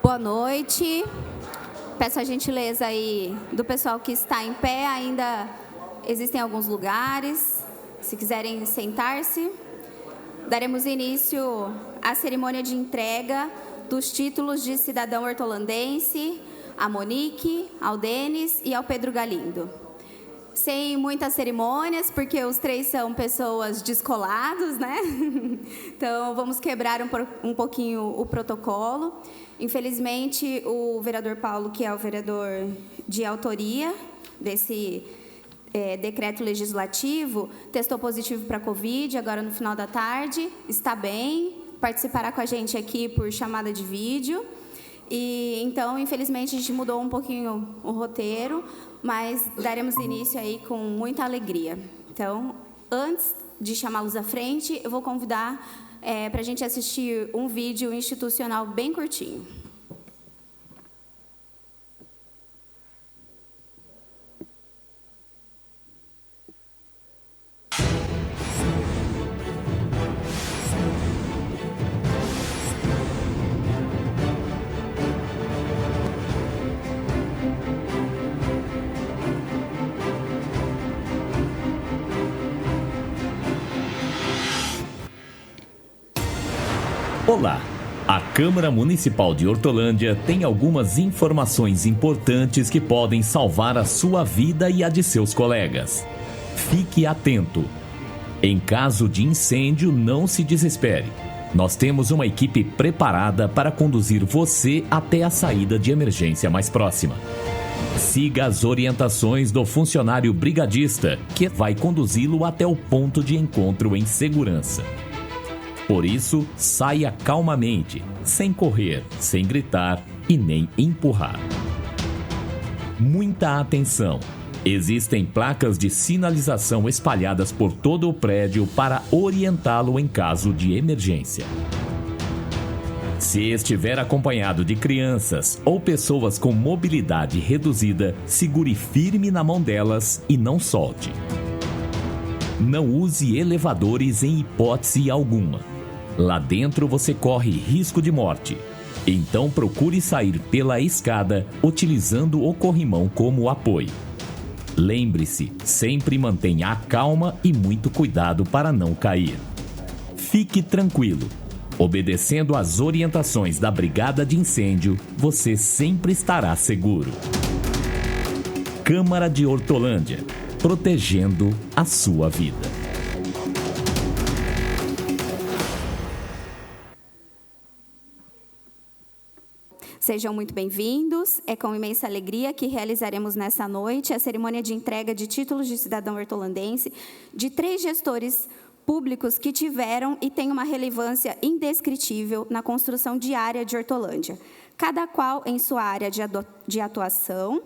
Boa noite. Peço a gentileza aí do pessoal que está em pé, ainda existem alguns lugares, se quiserem sentar-se. Daremos início à cerimônia de entrega dos títulos de cidadão hortolandense, a Monique, ao Denis e ao Pedro Galindo. Sem muitas cerimônias, porque os três são pessoas descolados, né? Então, vamos quebrar um pouquinho o protocolo. Infelizmente, o vereador Paulo, que é o vereador de autoria desse decreto legislativo, testou positivo para a Covid, agora no final da tarde, está bem, participará com a gente aqui por chamada de vídeo. E, então, infelizmente, a gente mudou um pouquinho o roteiro, mas daremos início aí com muita alegria. Então, antes de chamá-los à frente, eu vou convidar para a gente assistir um vídeo institucional bem curtinho. Olá! A Câmara Municipal de Hortolândia tem algumas informações importantes que podem salvar a sua vida e a de seus colegas. Fique atento. Em caso de incêndio, não se desespere. Nós temos uma equipe preparada para conduzir você até a saída de emergência mais próxima. Siga as orientações do funcionário brigadista, que vai conduzi-lo até o ponto de encontro em segurança. Por isso, saia calmamente, sem correr, sem gritar e nem empurrar. Muita atenção! Existem placas de sinalização espalhadas por todo o prédio para orientá-lo em caso de emergência. Se estiver acompanhado de crianças ou pessoas com mobilidade reduzida, segure firme na mão delas e não solte. Não use elevadores em hipótese alguma. Lá dentro você corre risco de morte. Então procure sair pela escada utilizando o corrimão como apoio. Lembre-se, sempre mantenha a calma e muito cuidado para não cair. Fique tranquilo. Obedecendo às orientações da Brigada de Incêndio, você sempre estará seguro. Câmara de Hortolândia, protegendo a sua vida. Sejam muito bem-vindos. É com imensa alegria que realizaremos nessa noite a cerimônia de entrega de títulos de cidadão hortolandense de 3 gestores públicos que tiveram e têm uma relevância indescritível na construção diária de Hortolândia, cada qual em sua área de atuação,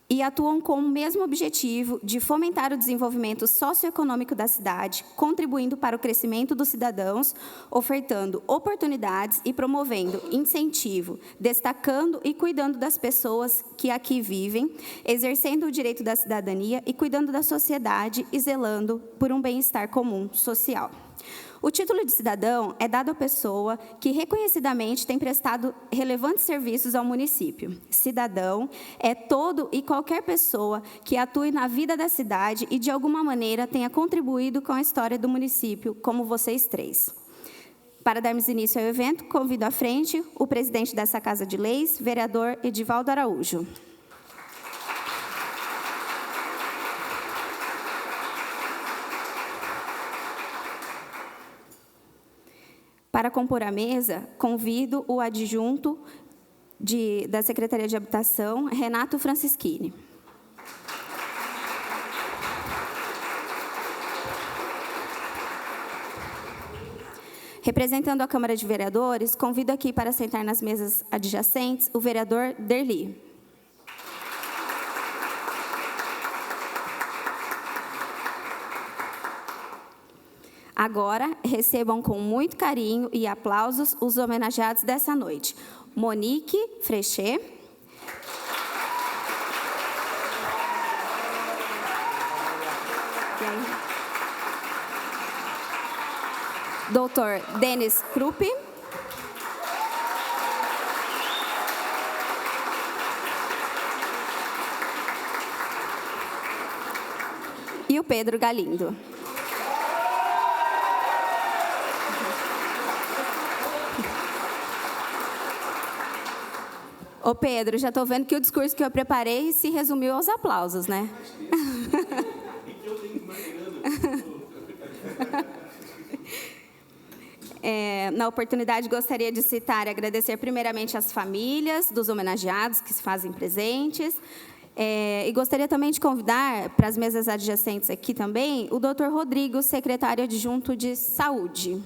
e atuam com o mesmo objetivo de fomentar o desenvolvimento socioeconômico da cidade, contribuindo para o crescimento dos cidadãos, ofertando oportunidades e promovendo incentivo, destacando e cuidando das pessoas que aqui vivem, exercendo o direito da cidadania e cuidando da sociedade e zelando por um bem-estar comum social. O título de cidadão é dado à pessoa que reconhecidamente tem prestado relevantes serviços ao município. Cidadão é todo e qualquer pessoa que atue na vida da cidade e, de alguma maneira, tenha contribuído com a história do município, como vocês 3. Para darmos início ao evento, convido à frente o presidente dessa Casa de Leis, vereador Edivaldo Araújo. Para compor a mesa, convido o adjunto da Secretaria de Habitação, Renato Francischini. Representando a Câmara de Vereadores, convido aqui para sentar nas mesas adjacentes o vereador Derli. Agora, recebam com muito carinho e aplausos os homenageados dessa noite. Monique Frechet. Doutor Denis Krupp. e o Pedro Galindo. Ô Pedro, já estou vendo que o discurso que eu preparei se resumiu aos aplausos, né? Na oportunidade, gostaria de citar e agradecer primeiramente as famílias dos homenageados que se fazem presentes. E gostaria também de convidar para as mesas adjacentes aqui também o Dr. Rodrigo, secretário adjunto de Saúde.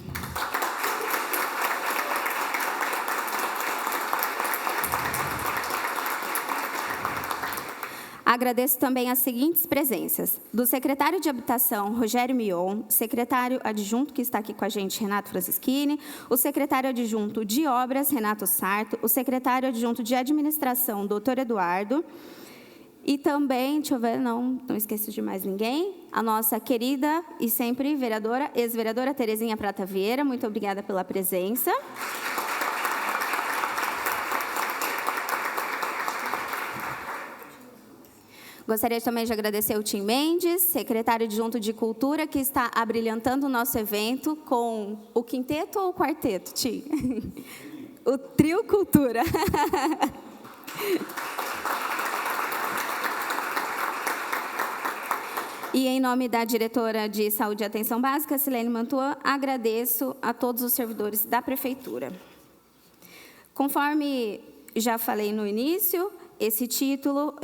Agradeço também as seguintes presenças: do secretário de Habitação, Rogério Mion, secretário adjunto que está aqui com a gente, Renato Franceschini, o secretário adjunto de Obras, Renato Sarto, o secretário adjunto de Administração, doutor Eduardo, e também, deixa eu ver, não esqueço de mais ninguém, a nossa querida e sempre vereadora, ex-vereadora Terezinha Prata Vieira, muito obrigada pela presença. Gostaria também de agradecer o Tim Mendes, secretário adjunto de Cultura, que está abrilhantando o nosso evento com o quinteto ou o quarteto, Tim? O Trio Cultura. E, em nome da diretora de Saúde e Atenção Básica, Silene Mantuan, agradeço a todos os servidores da Prefeitura. Conforme já falei no início, esse título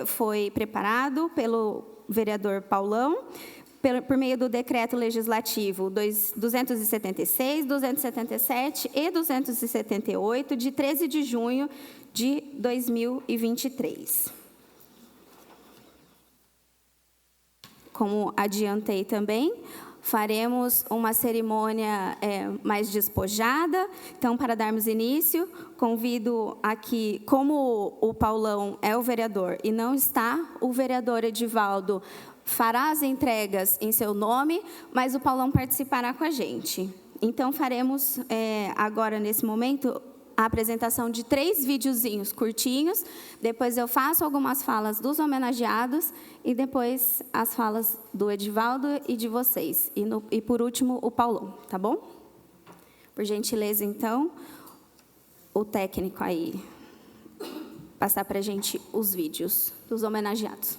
foi preparado pelo vereador Paulão, por meio do Decreto Legislativo 276, 277 e 278, de 13 de junho de 2023. Como adiantei também, faremos uma cerimônia mais despojada. Então, para darmos início, convido aqui, como o Paulão é o vereador e não está, o vereador Edivaldo fará as entregas em seu nome, mas o Paulão participará com a gente. Então, faremos agora, nesse momento, a apresentação de 3 videozinhos curtinhos, depois eu faço algumas falas dos homenageados e depois as falas do Edivaldo e de vocês. E por último, o Paulão, tá bom? Por gentileza, então, o técnico aí passar para a gente os vídeos dos homenageados.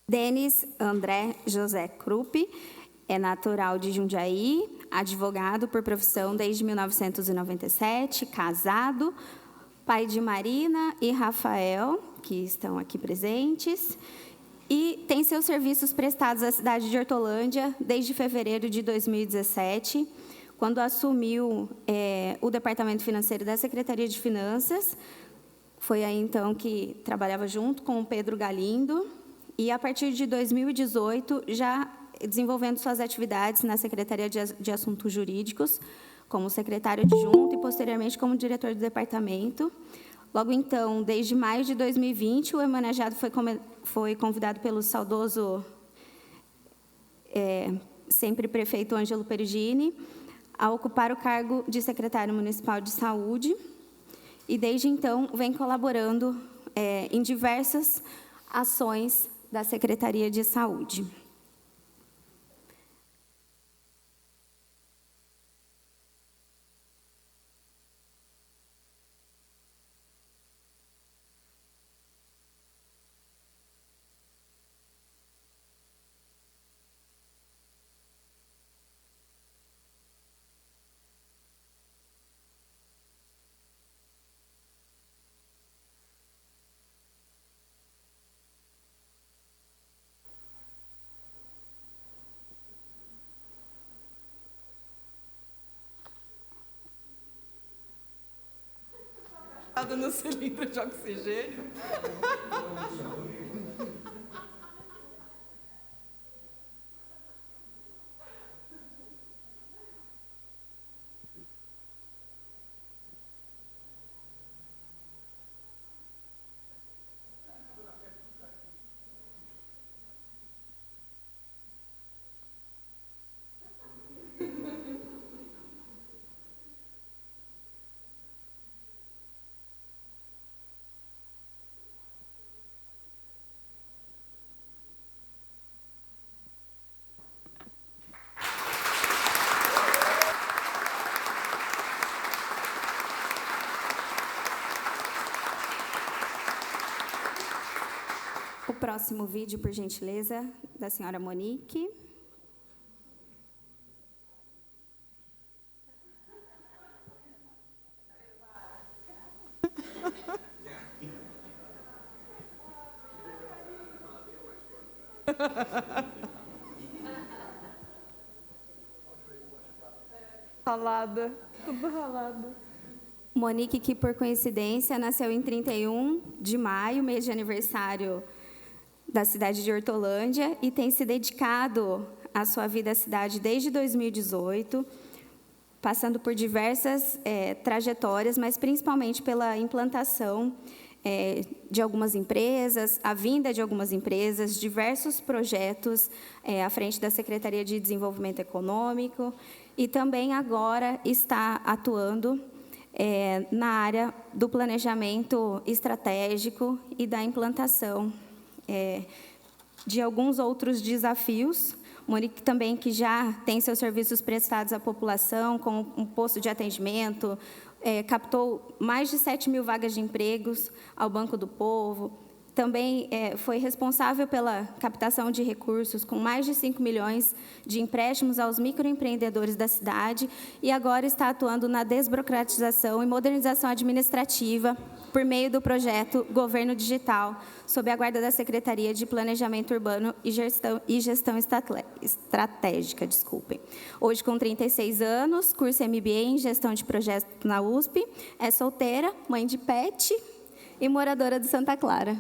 Denis André José Krupp é natural de Jundiaí, advogado por profissão desde 1997, casado, pai de Marina e Rafael, que estão aqui presentes, e tem seus serviços prestados à cidade de Hortolândia desde fevereiro de 2017, quando assumiu o Departamento Financeiro da Secretaria de Finanças. Foi aí, então, que trabalhava junto com o Pedro Galindo, e, a partir de 2018, já desenvolvendo suas atividades na Secretaria de Assuntos Jurídicos, como secretário adjunto e, posteriormente, como diretor do departamento. Logo então, desde maio de 2020, o homenageado foi convidado pelo saudoso sempre prefeito Ângelo Perugini a ocupar o cargo de secretário municipal de saúde e, desde então, vem colaborando em diversas ações da Secretaria de Saúde. No cilindro de oxigênio. O próximo vídeo, por gentileza, da senhora Monique. Ralada, tudo ralado. Monique, que por coincidência nasceu em 31 de maio, mês de aniversário da cidade de Hortolândia, e tem se dedicado à sua vida à cidade desde 2018, passando por diversas trajetórias, mas principalmente pela implantação de algumas empresas, a vinda de algumas empresas, diversos projetos à frente da Secretaria de Desenvolvimento Econômico, e também agora está atuando na área do planejamento estratégico e da implantação de alguns outros desafios. Monique também, que já tem seus serviços prestados à população, como um posto de atendimento, captou mais de 7.000 vagas de empregos ao Banco do Povo. Também foi responsável pela captação de recursos com mais de 5 milhões de empréstimos aos microempreendedores da cidade e agora está atuando na desburocratização e modernização administrativa por meio do projeto Governo Digital, sob a guarda da Secretaria de Planejamento Urbano e Gestão Estratégica. Hoje, com 36 anos, cursa MBA em Gestão de Projetos na USP, é solteira, mãe de pet e moradora de Santa Clara.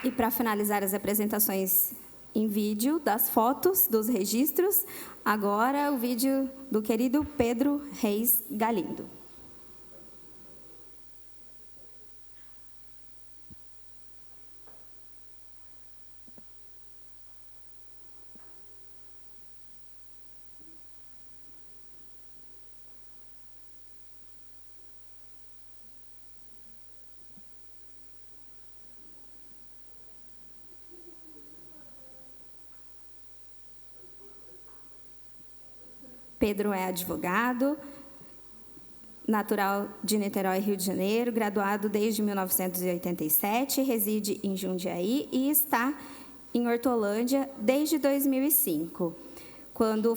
E para finalizar as apresentações em vídeo, das fotos, dos registros, agora o vídeo do querido Pedro Reis Galindo. Pedro é advogado, natural de Niterói, Rio de Janeiro, graduado desde 1987, reside em Jundiaí e está em Hortolândia desde 2005, quando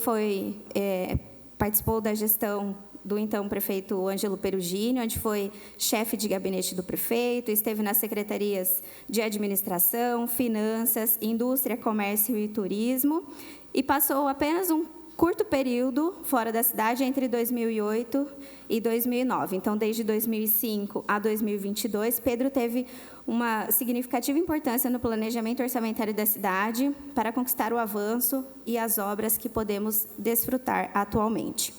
participou da gestão do então prefeito Ângelo Perugini, onde foi chefe de gabinete do prefeito, esteve nas secretarias de administração, finanças, indústria, comércio e turismo, e passou apenas um curto período fora da cidade entre 2008 e 2009. Então, desde 2005 a 2022, Pedro teve uma significativa importância no planejamento orçamentário da cidade para conquistar o avanço e as obras que podemos desfrutar atualmente.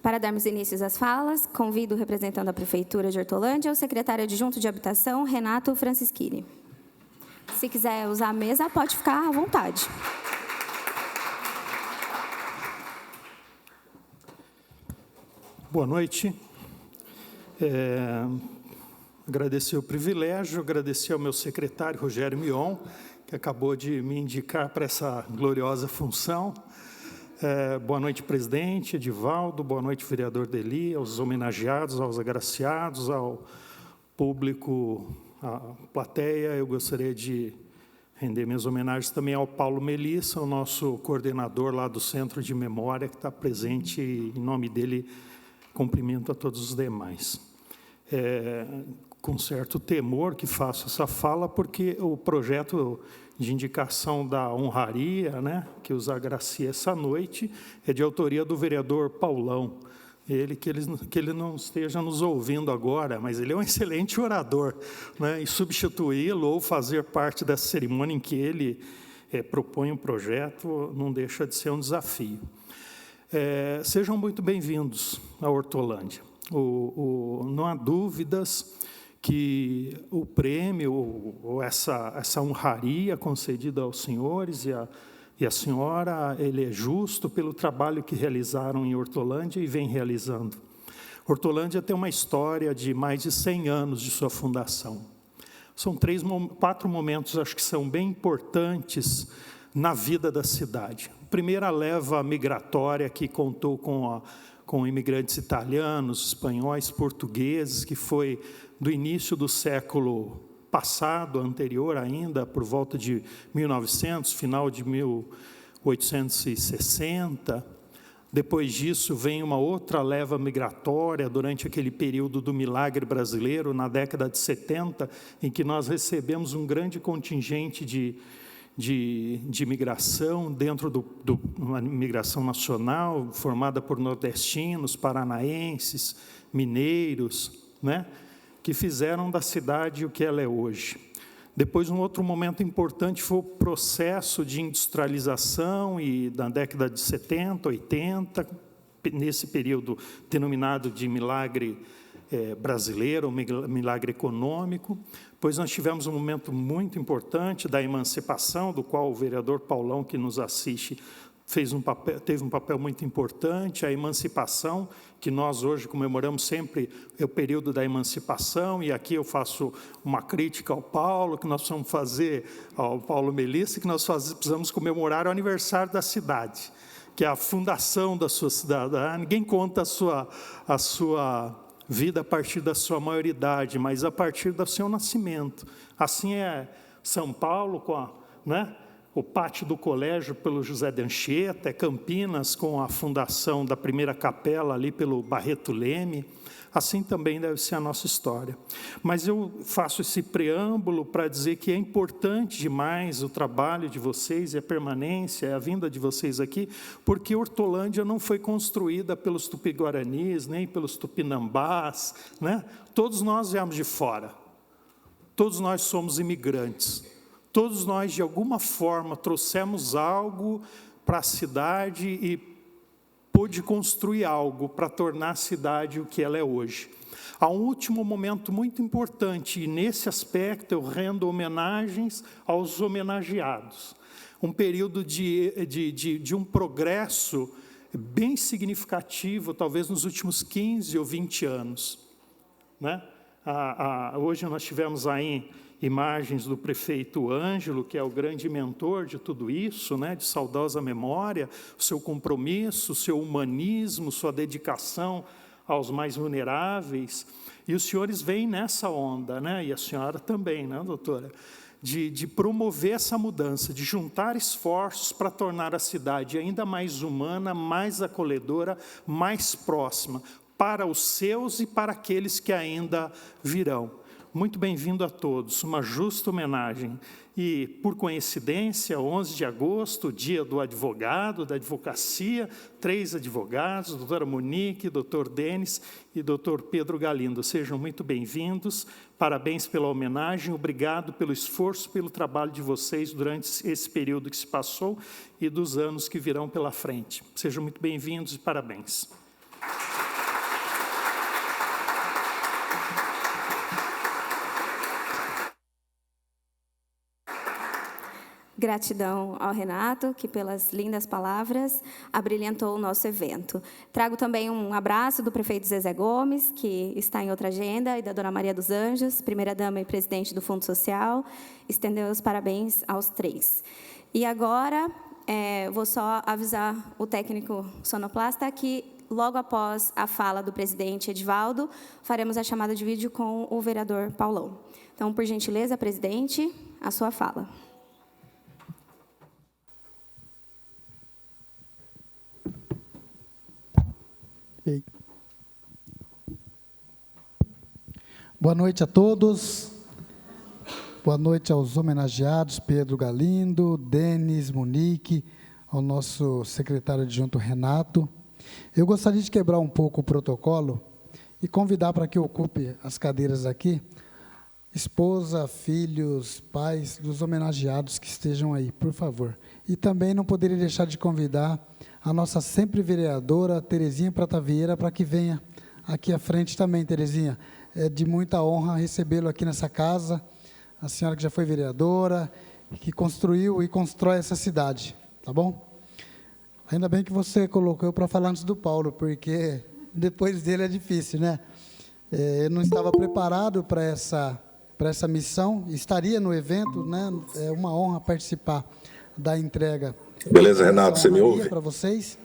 Para darmos início às falas, convido o representante da Prefeitura de Hortolândia, o secretário adjunto de Habitação, Renato Francischini. Se quiser usar a mesa, pode ficar à vontade. Boa noite. Agradecer o privilégio, agradecer ao meu secretário, Rogério Mion, que acabou de me indicar para essa gloriosa função. Boa noite, presidente Edivaldo, boa noite, vereador Deli, aos homenageados, aos agraciados, ao público, à plateia. Eu gostaria de render minhas homenagens também ao Paulo Melissa, o nosso coordenador lá do Centro de Memória, que está presente, e, em nome dele, cumprimento a todos os demais. com certo temor que faço essa fala, porque o projeto de indicação da honraria, né, que os agracia essa noite, é de autoria do vereador Paulão. Que ele não esteja nos ouvindo agora, mas ele é um excelente orador, né, e substituí-lo ou fazer parte dessa cerimônia em que ele propõe um projeto não deixa de ser um desafio. Sejam muito bem-vindos à Hortolândia. Não há dúvidas que o prêmio, ou essa honraria concedida aos senhores e a senhora, ele é justo pelo trabalho que realizaram em Hortolândia e vem realizando. Hortolândia tem uma história de mais de 100 anos de sua fundação. São 4 momentos, acho que são bem importantes na vida da cidade. A primeira leva migratória, que contou com imigrantes italianos, espanhóis, portugueses, que foi do início do século passado, anterior ainda, por volta de 1900, final de 1860. Depois disso, vem uma outra leva migratória, durante aquele período do milagre brasileiro, na década de 70, em que nós recebemos um grande contingente de imigração, dentro de uma imigração nacional, formada por nordestinos, paranaenses, mineiros, né, que fizeram da cidade o que ela é hoje. Depois, um outro momento importante foi o processo de industrialização, e na década de 70, 80, nesse período denominado de milagre brasileiro, milagre econômico. Depois nós tivemos um momento muito importante da emancipação, do qual o vereador Paulão, que nos assiste, teve um papel muito importante. A emancipação, que nós hoje comemoramos sempre, é o período da emancipação, e aqui eu faço uma crítica ao Paulo, que nós precisamos fazer, ao Paulo Melissa, que nós precisamos comemorar o aniversário da cidade, que é a fundação da sua cidade. Ninguém conta a sua vida a partir da sua maioridade, mas a partir do seu nascimento. Assim é São Paulo, com o pátio do colégio pelo José de Anchieta, é Campinas com a fundação da primeira capela ali pelo Barreto Leme. Assim também deve ser a nossa história. Mas eu faço esse preâmbulo para dizer que é importante demais o trabalho de vocês, e a permanência, a vinda de vocês aqui, porque Hortolândia não foi construída pelos tupi-guaranis, nem pelos tupinambás, né? Todos nós viemos de fora, todos nós somos imigrantes, todos nós, de alguma forma, trouxemos algo para a cidade e pôde construir algo para tornar a cidade o que ela é hoje. Há um último momento muito importante, e nesse aspecto eu rendo homenagens aos homenageados. Um período de um progresso bem significativo, talvez nos últimos 15 ou 20 anos. Né? Hoje nós tivemos aí imagens do prefeito Ângelo, que é o grande mentor de tudo isso, né, de saudosa memória, o seu compromisso, o seu humanismo, sua dedicação aos mais vulneráveis. E os senhores vêm nessa onda, né, e a senhora também, né, doutora, de promover essa mudança, de juntar esforços para tornar a cidade ainda mais humana, mais acolhedora, mais próxima, para os seus e para aqueles que ainda virão. Muito bem-vindo a todos, uma justa homenagem. E, por coincidência, 11 de agosto, dia do advogado, da advocacia, 3 advogados, doutora Monique, doutor Denis e doutor Pedro Galindo. Sejam muito bem-vindos, parabéns pela homenagem, obrigado pelo esforço, pelo trabalho de vocês durante esse período que se passou e dos anos que virão pela frente. Sejam muito bem-vindos e parabéns. Gratidão ao Renato, que pelas lindas palavras abrilhantou o nosso evento. Trago também um abraço do prefeito Zezé Gomes, que está em outra agenda, e da dona Maria dos Anjos, primeira-dama e presidente do Fundo Social. Estendeu os parabéns aos 3. E agora, vou só avisar o técnico sonoplasta que, logo após a fala do presidente Edivaldo, faremos a chamada de vídeo com o vereador Paulão. Então, por gentileza, presidente, a sua fala. Boa noite a todos. Boa noite aos homenageados, Pedro Galindo, Denis, Monique, ao nosso secretário adjunto Renato. Eu gostaria de quebrar um pouco o protocolo e convidar para que ocupe as cadeiras aqui, esposa, filhos, pais dos homenageados que estejam aí, por favor. E também não poderia deixar de convidar a nossa sempre vereadora, Terezinha Prata Vieira, para que venha aqui à frente também, Terezinha. É de muita honra recebê-lo aqui nessa casa, a senhora que já foi vereadora, que construiu e constrói essa cidade, tá bom? Ainda bem que você colocou eu para falar antes do Paulo, porque depois dele é difícil, né? Eu não estava preparado para essa missão, estaria no evento, né? É uma honra participar da entrega. Beleza, Renato, você me ouve? Para vocês,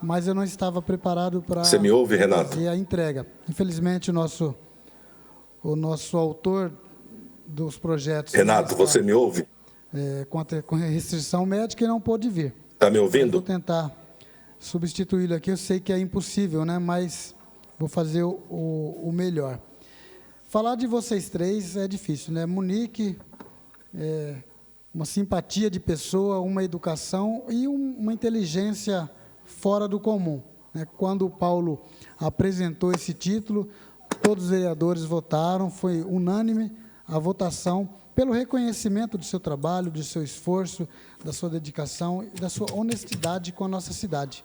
mas eu não estava preparado para Você me ouve, Renato? fazer a entrega. Infelizmente, o nosso autor dos projetos... Renato, você me ouve? Com restrição médica e não pôde vir. Está me ouvindo? Vou tentar substituí-lo aqui, eu sei que é impossível, né? Mas vou fazer o melhor. Falar de vocês três é difícil, né? Monique, uma simpatia de pessoa, uma educação e uma inteligência fora do comum, né? Quando o Paulo apresentou esse título, todos os vereadores votaram, foi unânime a votação pelo reconhecimento do seu trabalho, do seu esforço, da sua dedicação e da sua honestidade com a nossa cidade.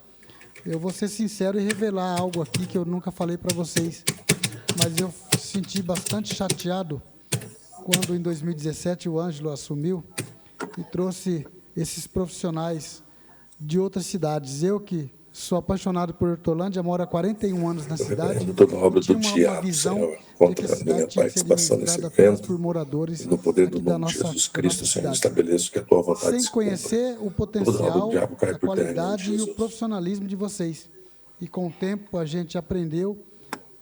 Eu vou ser sincero e revelar algo aqui que eu nunca falei para vocês, mas eu senti bastante chateado quando, em 2017, o Ângelo assumiu e trouxe esses profissionais de outras cidades. Eu que sou apaixonado por Hortolândia, moro há 41 anos na cidade. Toda a obra do tinha uma diabo, visão Senhor, de contra que a a minha cidade tinha que ser participação nesse administrada apenas evento. por moradores E no poder do aqui da nome de nossa, Jesus da Cristo, nossa Senhor, cidade. estabeleço que a tua vontade Sem se cumpra. conhecer o Toda a obra potencial, do diabo cai a por terra, em nome de qualidade e o Jesus. profissionalismo de vocês. E com o tempo a gente aprendeu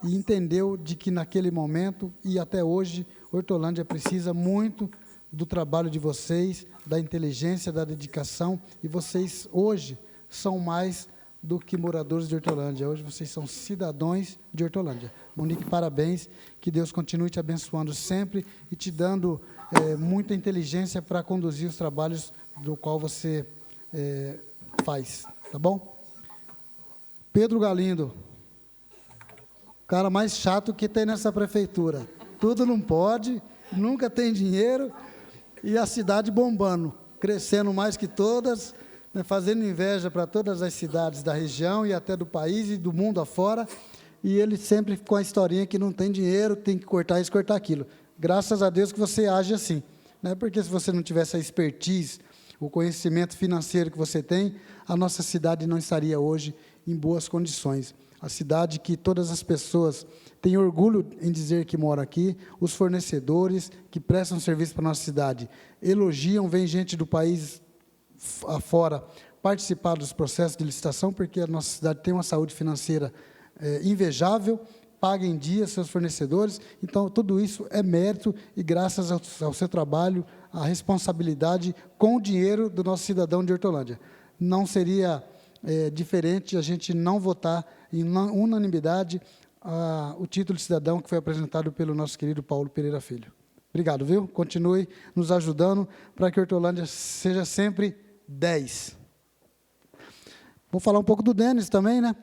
e entendeu de que naquele momento e até hoje, Hortolândia precisa muito do trabalho de vocês, da inteligência, da dedicação, e vocês hoje são mais do que moradores de Hortolândia. Hoje vocês são cidadãos de Hortolândia. Monique, parabéns, que Deus continue te abençoando sempre e te dando muita inteligência para conduzir os trabalhos do qual você faz, tá bom? Pedro Galindo, o cara mais chato que tem nessa prefeitura. Tudo não pode, nunca tem dinheiro, e a cidade bombando, crescendo mais que todas, né, fazendo inveja para todas as cidades da região e até do país e do mundo afora, e ele sempre com a historinha que não tem dinheiro, tem que cortar isso, cortar aquilo. Graças a Deus que você age assim, né? Porque se você não tivesse a expertise, o conhecimento financeiro que você tem, a nossa cidade não estaria hoje em boas condições. A cidade que todas as pessoas têm orgulho em dizer que mora aqui, os fornecedores que prestam serviço para a nossa cidade elogiam, vem gente do país afora participar dos processos de licitação, porque a nossa cidade tem uma saúde financeira invejável, paga em dia seus fornecedores, então tudo isso é mérito e graças ao seu trabalho, a responsabilidade com o dinheiro do nosso cidadão de Hortolândia. Não seria diferente a gente não votar em unanimidade o título de cidadão que foi apresentado pelo nosso querido Paulo Pereira Filho. Obrigado, viu? Continue nos ajudando para que Hortolândia seja sempre 10. Vou falar um pouco do Denis também, né?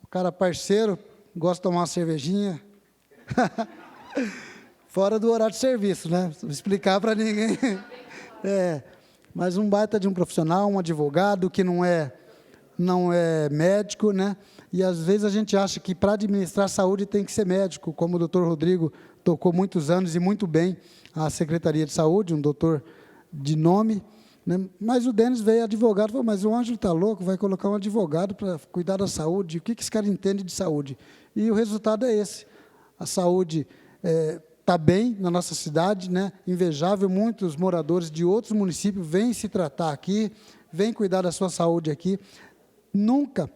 O cara parceiro, gosta de tomar uma cervejinha. Fora do horário de serviço, né? Vou explicar para ninguém. Mas um baita de um profissional, um advogado que não é médico, né? E às vezes a gente acha que para administrar a saúde tem que ser médico, como o doutor Rodrigo tocou muitos anos e muito bem a Secretaria de Saúde, um doutor de nome, né? Mas o Denis veio advogado, falou, mas o Ângelo está louco, vai colocar um advogado para cuidar da saúde, o que esse cara entende de saúde? E o resultado é esse, a saúde está bem na nossa cidade, né? Invejável, muitos moradores de outros municípios vêm se tratar aqui, vêm cuidar da sua saúde aqui. Nunca,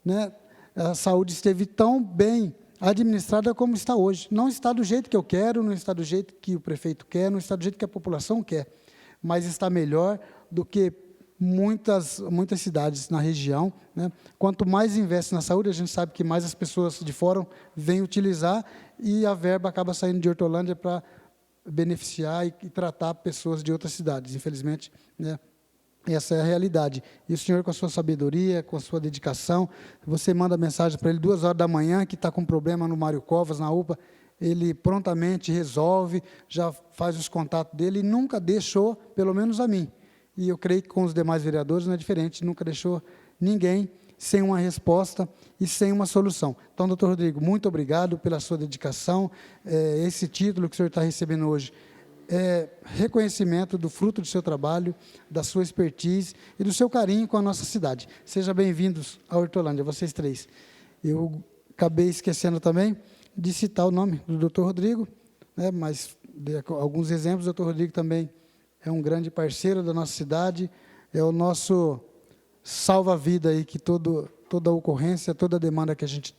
né, a saúde esteve tão bem administrada como está hoje. Não está do jeito que eu quero, não está do jeito que o prefeito quer, não está do jeito que a população quer, mas está melhor do que muitas cidades na região, né? Quanto mais investe na saúde, a gente sabe que mais as pessoas de fora vêm utilizar e a verba acaba saindo de Hortolândia para beneficiar e tratar pessoas de outras cidades. Infelizmente, né? Essa é a realidade. E o senhor, com a sua sabedoria, com a sua dedicação, você manda mensagem para ele 2 horas da manhã, que está com problema no Mário Covas, na UPA, ele prontamente resolve, já faz os contatos dele e nunca deixou, pelo menos a mim. E eu creio que com os demais vereadores não é diferente, nunca deixou ninguém sem uma resposta e sem uma solução. Então, doutor Rodrigo, muito obrigado pela sua dedicação. Esse título que o senhor está recebendo hoje é reconhecimento do fruto do seu trabalho, da sua expertise e do seu carinho com a nossa cidade. Sejam bem-vindos à Hortolândia, vocês 3. Eu acabei esquecendo também de citar o nome do doutor Rodrigo, né, mas de alguns exemplos. O doutor Rodrigo também é um grande parceiro da nossa cidade, é o nosso salva-vida aí, que toda ocorrência, toda demanda que a gente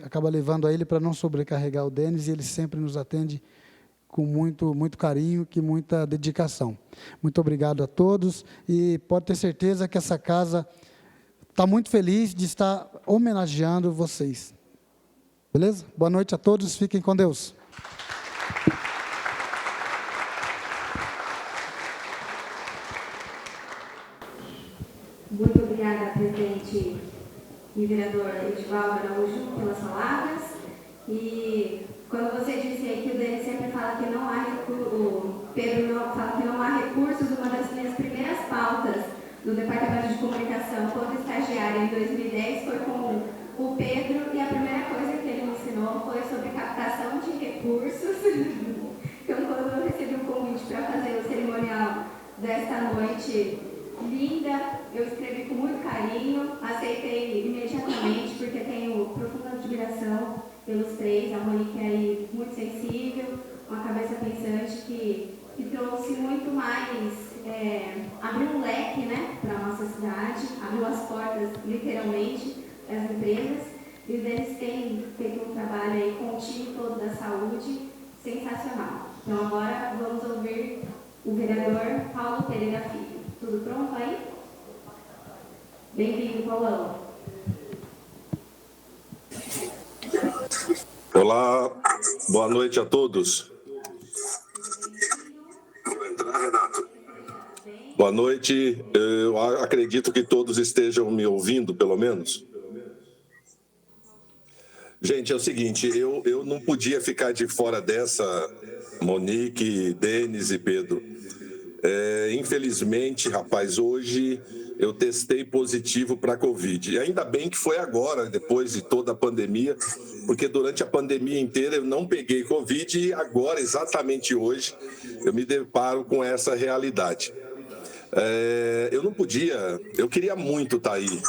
acaba levando a ele para não sobrecarregar o Denis, e ele sempre nos atende com muito carinho, com muita dedicação. Muito obrigado a todos, e pode ter certeza que essa casa está muito feliz de estar homenageando vocês. Beleza? Boa noite a todos, fiquem com Deus. Muito obrigada, presidente e vereador Edivaldo Araújo, pelas palavras. E quando você disse aí que o Denis sempre fala que não há recursos, o Pedro fala que não há recursos, uma das minhas primeiras pautas no Departamento de Comunicação quando estagiária em 2010 foi com o Pedro, e a primeira coisa que ele me ensinou foi sobre captação de recursos. Então, quando eu recebi o convite para fazer o cerimonial desta noite linda, eu escrevi com muito carinho, aceitei imediatamente, porque tenho profunda admiração pelos 3, a Monique aí muito sensível, uma cabeça pensante que trouxe muito mais, abriu um leque, né, para a nossa cidade, abriu as portas, literalmente, das empresas, e eles têm feito um trabalho aí com o time todo da saúde sensacional. Então, agora vamos ouvir o vereador Paulo Pereira Filho. Tudo pronto aí? Bem-vindo, Paulão. Olá, boa noite a todos. Boa noite, eu acredito que todos estejam me ouvindo, pelo menos. Gente, é o seguinte, eu não podia ficar de fora dessa, Monique, Denis e Pedro. Infelizmente, rapaz, hoje eu testei positivo para a Covid. E ainda bem que foi agora, depois de toda a pandemia, porque durante a pandemia inteira eu não peguei Covid e agora, exatamente hoje, eu me deparo com essa realidade. Eu não podia, eu queria muito estar aí.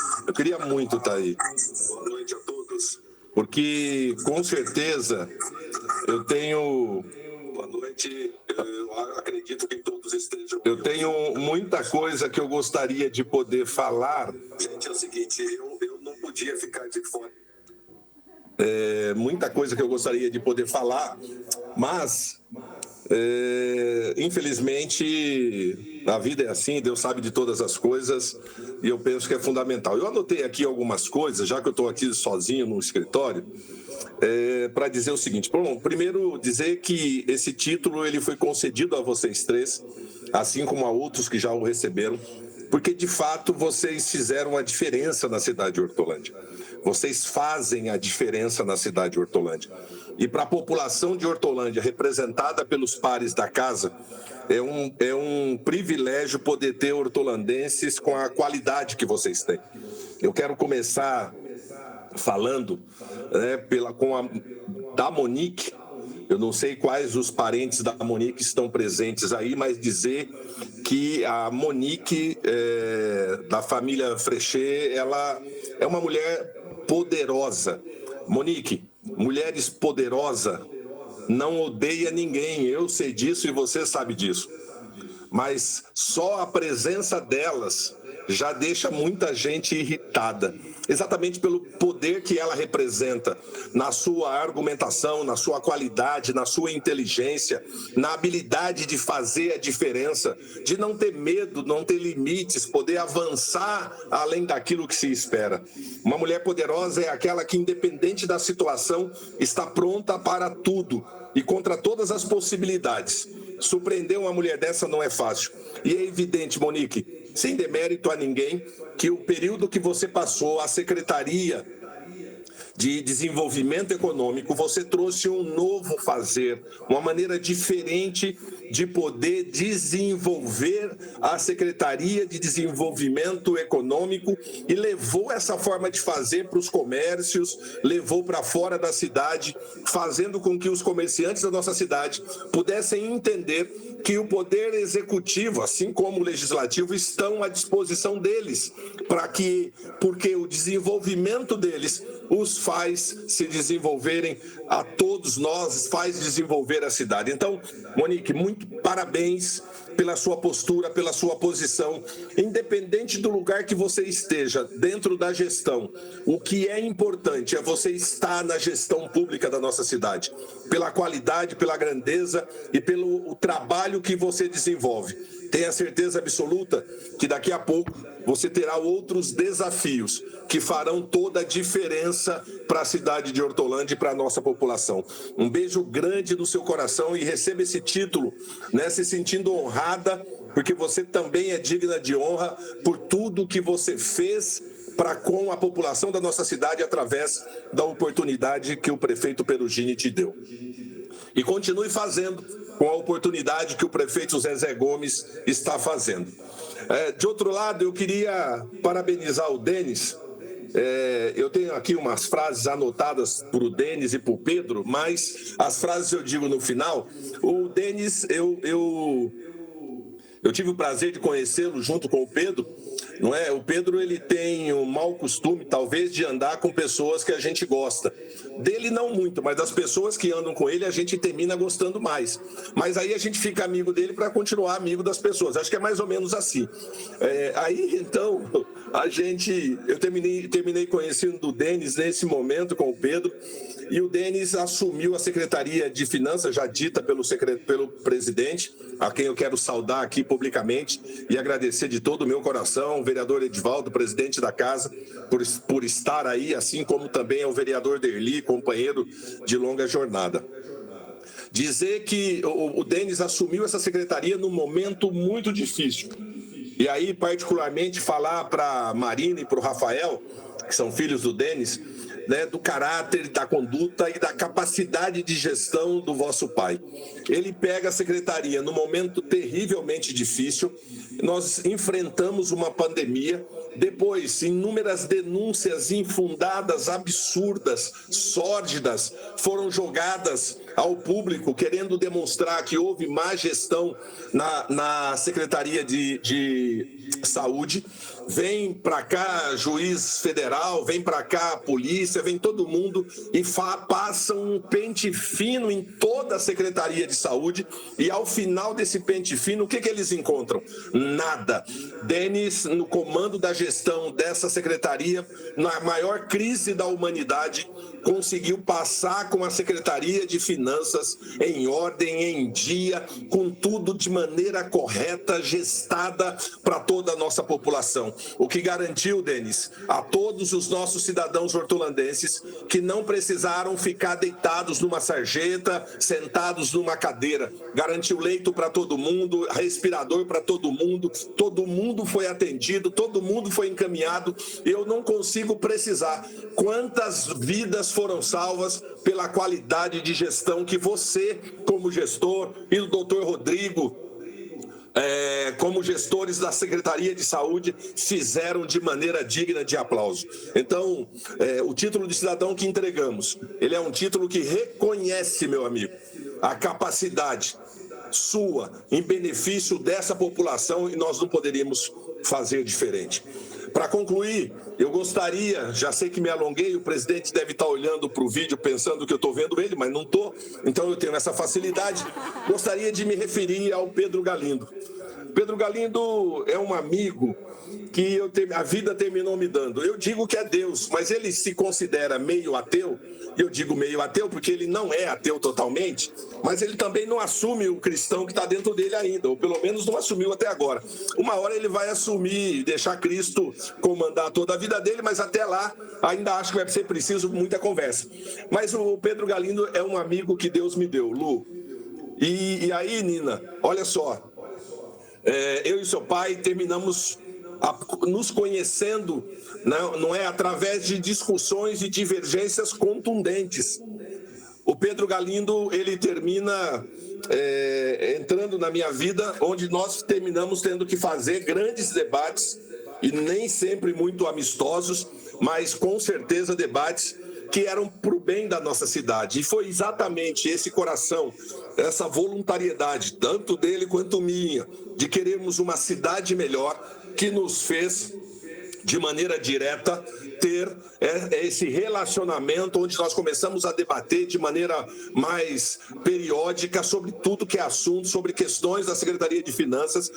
Boa noite a todos. Porque, com certeza, eu tenho... Boa noite, eu acredito que todos estejam... Eu tenho muita coisa que eu gostaria de poder falar. Gente, é o seguinte, eu não podia ficar de fora. Muita coisa que eu gostaria de poder falar, mas, infelizmente, a vida é assim, Deus sabe de todas as coisas, e eu penso que é fundamental. Eu anotei aqui algumas coisas, já que eu estou aqui sozinho no escritório, para dizer o seguinte. Bom, primeiro, dizer que esse título ele foi concedido a vocês 3, assim como a outros que já o receberam, porque, de fato, vocês fizeram a diferença na cidade de Hortolândia. Vocês fazem a diferença na cidade de Hortolândia. E para a população de Hortolândia, representada pelos pares da casa, é um privilégio poder ter hortolandenses com a qualidade que vocês têm. Eu quero começar falando da Monique. Eu não sei quais os parentes da Monique estão presentes aí, mas dizer que a Monique, da família Frechê, ela é uma mulher poderosa. Monique, mulheres poderosas não odeia ninguém, eu sei disso e você sabe disso. Mas só a presença delas já deixa muita gente irritada. exatamente pelo poder que ela representa na sua argumentação, na sua qualidade, na sua inteligência, na habilidade de fazer a diferença, de não ter medo, não ter limites, poder avançar além daquilo que se espera. Uma mulher poderosa é aquela que, independente da situação, está pronta para tudo e contra todas as possibilidades. Surpreender uma mulher dessa não é fácil. E é evidente, Monique, sem demérito a ninguém, que o período que você passou, a Secretaria de Desenvolvimento Econômico, você trouxe um novo fazer, uma maneira diferente de poder desenvolver a Secretaria de Desenvolvimento Econômico e levou essa forma de fazer para os comércios, levou para fora da cidade, fazendo com que os comerciantes da nossa cidade pudessem entender que o poder executivo, assim como o legislativo, estão à disposição deles, porque o desenvolvimento deles os faz se desenvolverem, a todos nós faz desenvolver a cidade. Então, Monique, muito parabéns pela sua postura, pela sua posição, independente do lugar que você esteja dentro da gestão. O que é importante é você estar na gestão pública da nossa cidade, pela qualidade, pela grandeza e pelo trabalho que você desenvolve. Tenha certeza absoluta que daqui a pouco você terá outros desafios que farão toda a diferença para a cidade de Hortolândia e para a nossa população. Um beijo grande no seu coração e receba esse título, né, se sentindo honrada, porque você também é digna de honra por tudo que você fez para com a população da nossa cidade através da oportunidade que o prefeito Perugini te deu. E continue fazendo com a oportunidade que o prefeito Zezé Gomes está fazendo. De outro lado, eu queria parabenizar o Denis. Eu tenho aqui umas frases anotadas para o Denis e para o Pedro, mas as frases eu digo no final. O Denis, eu tive o prazer de conhecê-lo junto com o Pedro, não é? O Pedro, ele tem um mau costume, talvez, de andar com pessoas que a gente gosta. Dele não muito, mas das pessoas que andam com ele a gente termina gostando mais. Mas aí a gente fica amigo dele para continuar amigo das pessoas. Acho que é mais ou menos assim. Aí, então, eu terminei conhecendo o Denis nesse momento com o Pedro, e o Denis assumiu a Secretaria de Finanças, já dita pelo presidente, a quem eu quero saudar aqui publicamente e agradecer de todo o meu coração, o vereador Edivaldo, presidente da casa, por estar aí, assim como também ao vereador Derli, companheiro de longa jornada. Dizer que o Denis assumiu essa secretaria num momento muito difícil. E aí, particularmente, falar para a Marina e para o Rafael, que são filhos do Denis, né, do caráter, da conduta e da capacidade de gestão do vosso pai. Ele pega a secretaria num momento terrivelmente difícil. Nós enfrentamos uma pandemia, depois inúmeras denúncias infundadas, absurdas, sórdidas, foram jogadas ao público, querendo demonstrar que houve má gestão na Secretaria de Saúde. Vem para cá juiz federal, vem para cá a polícia, vem todo mundo e passa um pente fino em toda a Secretaria de Saúde, e ao final desse pente fino, o que eles encontram? Nada. Denis, no comando da gestão dessa secretaria, na maior crise da humanidade, conseguiu passar com a Secretaria de Finanças em ordem, em dia, com tudo de maneira correta, gestada para toda a nossa população. O que garantiu, Denis, a todos os nossos cidadãos hortolandenses que não precisaram ficar deitados numa sarjeta, sentados numa cadeira. Garantiu leito para todo mundo, respirador para todo mundo foi atendido, todo mundo foi encaminhado. Eu não consigo precisar quantas vidas foram salvas pela qualidade de gestão que você, como gestor, e o doutor Rodrigo, como gestores da Secretaria de Saúde, fizeram de maneira digna de aplauso. Então, o título de cidadão que entregamos, ele é um título que reconhece, meu amigo, a capacidade sua em benefício dessa população, e nós não poderíamos fazer diferente. Para concluir, eu gostaria, já sei que me alonguei, o presidente deve estar olhando para o vídeo pensando que eu estou vendo ele, mas não estou, então eu tenho essa facilidade. Gostaria de me referir ao Pedro Galindo. Pedro Galindo é um amigo que a vida terminou me dando. Eu digo que é Deus, mas ele se considera meio ateu. Eu digo meio ateu porque ele não é ateu totalmente, mas ele também não assume o cristão que está dentro dele ainda, ou pelo menos não assumiu até agora. Uma hora ele vai assumir, deixar Cristo comandar toda a vida dele, mas até lá ainda acho que vai ser preciso muita conversa. Mas o Pedro Galindo é um amigo que Deus me deu, Lu. E aí, Nina, olha só, eu e seu pai terminamos nos conhecendo, não é, através de discussões e divergências contundentes. O Pedro Galindo, ele termina entrando na minha vida, onde nós terminamos tendo que fazer grandes debates, e nem sempre muito amistosos, mas com certeza debates que eram para o bem da nossa cidade. E foi exatamente esse coração, essa voluntariedade, tanto dele quanto minha, de querermos uma cidade melhor, que nos fez, de maneira direta, ter esse relacionamento onde nós começamos a debater de maneira mais periódica sobre tudo que é assunto, sobre questões da Secretaria de Finanças,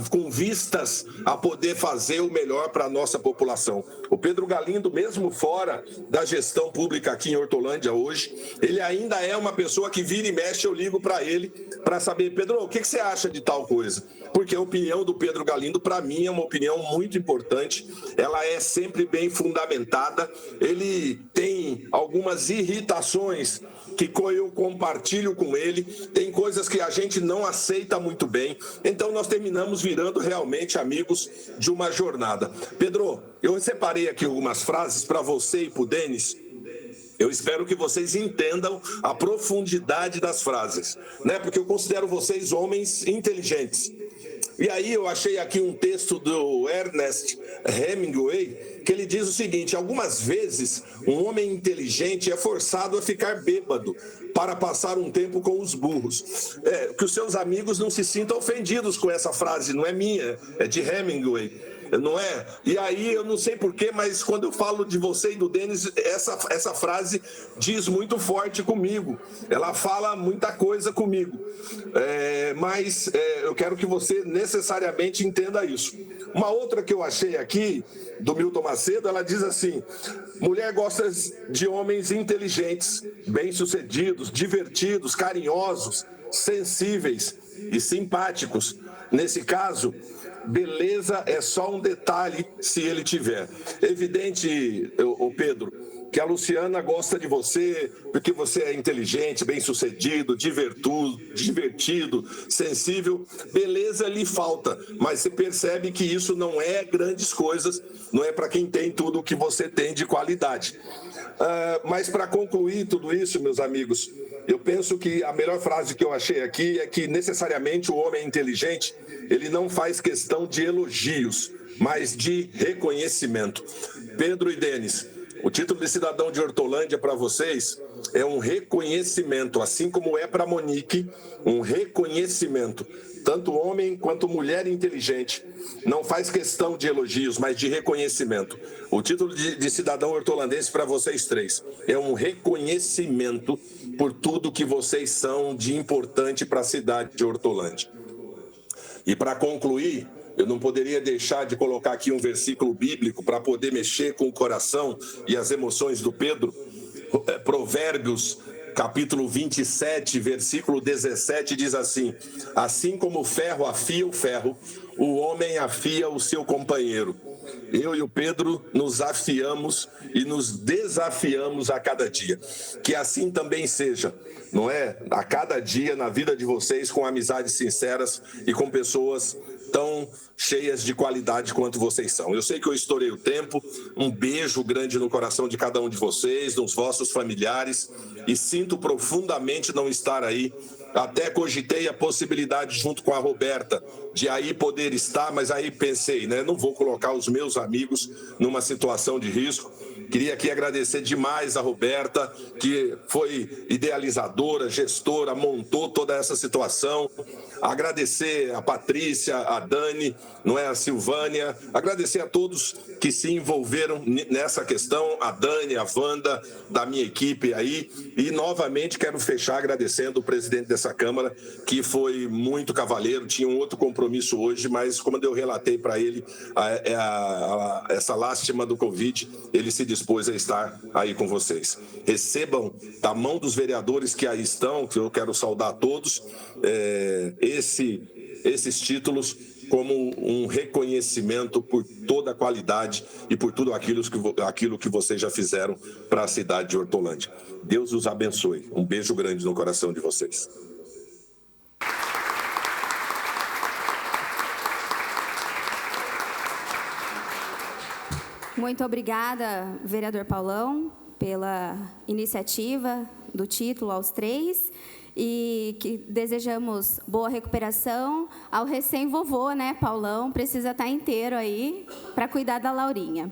com vistas a poder fazer o melhor para a nossa população. O Pedro Galindo, mesmo fora da gestão pública aqui em Hortolândia hoje, ele ainda é uma pessoa que vira e mexe, eu ligo para ele para saber, Pedro, o que você acha de tal coisa? Porque a opinião do Pedro Galindo, para mim, é uma opinião muito importante, ela é sempre bem fundamentada, ele tem algumas irritações que eu compartilho com ele, tem coisas que a gente não aceita muito bem, então nós terminamos virando realmente amigos de uma jornada. Pedro, eu separei aqui algumas frases para você e para o Denis. Eu espero que vocês entendam a profundidade das frases, né? Porque eu considero vocês homens inteligentes. E aí eu achei aqui um texto do Ernest Hemingway, que ele diz o seguinte: algumas vezes um homem inteligente é forçado a ficar bêbado para passar um tempo com os burros. Que os seus amigos não se sintam ofendidos com essa frase, não é minha, é de Hemingway. Não é? E aí eu não sei porquê, mas quando eu falo de você e do Denis, essa frase diz muito forte comigo. Ela fala muita coisa comigo. Mas eu quero que você necessariamente entenda isso. Uma outra que eu achei aqui, do Milton Macedo, ela diz assim: mulher gosta de homens inteligentes, bem-sucedidos, divertidos, carinhosos, sensíveis e simpáticos. Nesse caso, beleza é só um detalhe se ele tiver. Evidente, Pedro, que a Luciana gosta de você porque você é inteligente, bem-sucedido, divertido, sensível. Beleza lhe falta, mas você percebe que isso não é grandes coisas, não é para quem tem tudo o que você tem de qualidade. Mas para concluir tudo isso, meus amigos, eu penso que a melhor frase que eu achei aqui é que necessariamente o homem inteligente, ele não faz questão de elogios, mas de reconhecimento. Pedro e Denis, o título de cidadão de Hortolândia para vocês é um reconhecimento, assim como é para Monique, um reconhecimento. Tanto homem quanto mulher inteligente não faz questão de elogios, mas de reconhecimento. O título de cidadão hortolandense para vocês três é um reconhecimento por tudo que vocês são de importante para a cidade de Hortolândia. E para concluir, eu não poderia deixar de colocar aqui um versículo bíblico para poder mexer com o coração e as emoções do Pedro. Provérbios, capítulo 27, versículo 17, diz assim: assim como o ferro afia o ferro, o homem afia o seu companheiro. Eu e o Pedro nos afiamos e nos desafiamos a cada dia. Que assim também seja, não é? A cada dia na vida de vocês, com amizades sinceras e com pessoas tão cheias de qualidade quanto vocês são. Eu sei que eu estourei o tempo, um beijo grande no coração de cada um de vocês, dos vossos familiares, e sinto profundamente não estar aí. Até cogitei a possibilidade, junto com a Roberta, de aí poder estar, mas aí pensei, né? Não vou colocar os meus amigos numa situação de risco. Queria aqui agradecer demais a Roberta, que foi idealizadora, gestora, montou toda essa situação. Agradecer a Patrícia, a Dani, não é, a Silvânia. Agradecer a todos que se envolveram nessa questão, a Dani, a Wanda, da minha equipe aí. E, novamente, quero fechar agradecendo o presidente dessa Câmara, que foi muito cavalheiro, tinha um outro compromisso compromisso hoje, mas como eu relatei para ele essa lástima do Covid, ele se dispôs a estar aí com vocês. Recebam da mão dos vereadores que aí estão, que eu quero saudar a todos, esses títulos como um reconhecimento por toda a qualidade e por tudo aquilo que vocês já fizeram para a cidade de Hortolândia. Deus os abençoe. Um beijo grande no coração de vocês. Muito obrigada, vereador Paulão, pela iniciativa do título aos 3. E que desejamos boa recuperação ao recém-vovô, né, Paulão? Precisa estar inteiro aí para cuidar da Laurinha.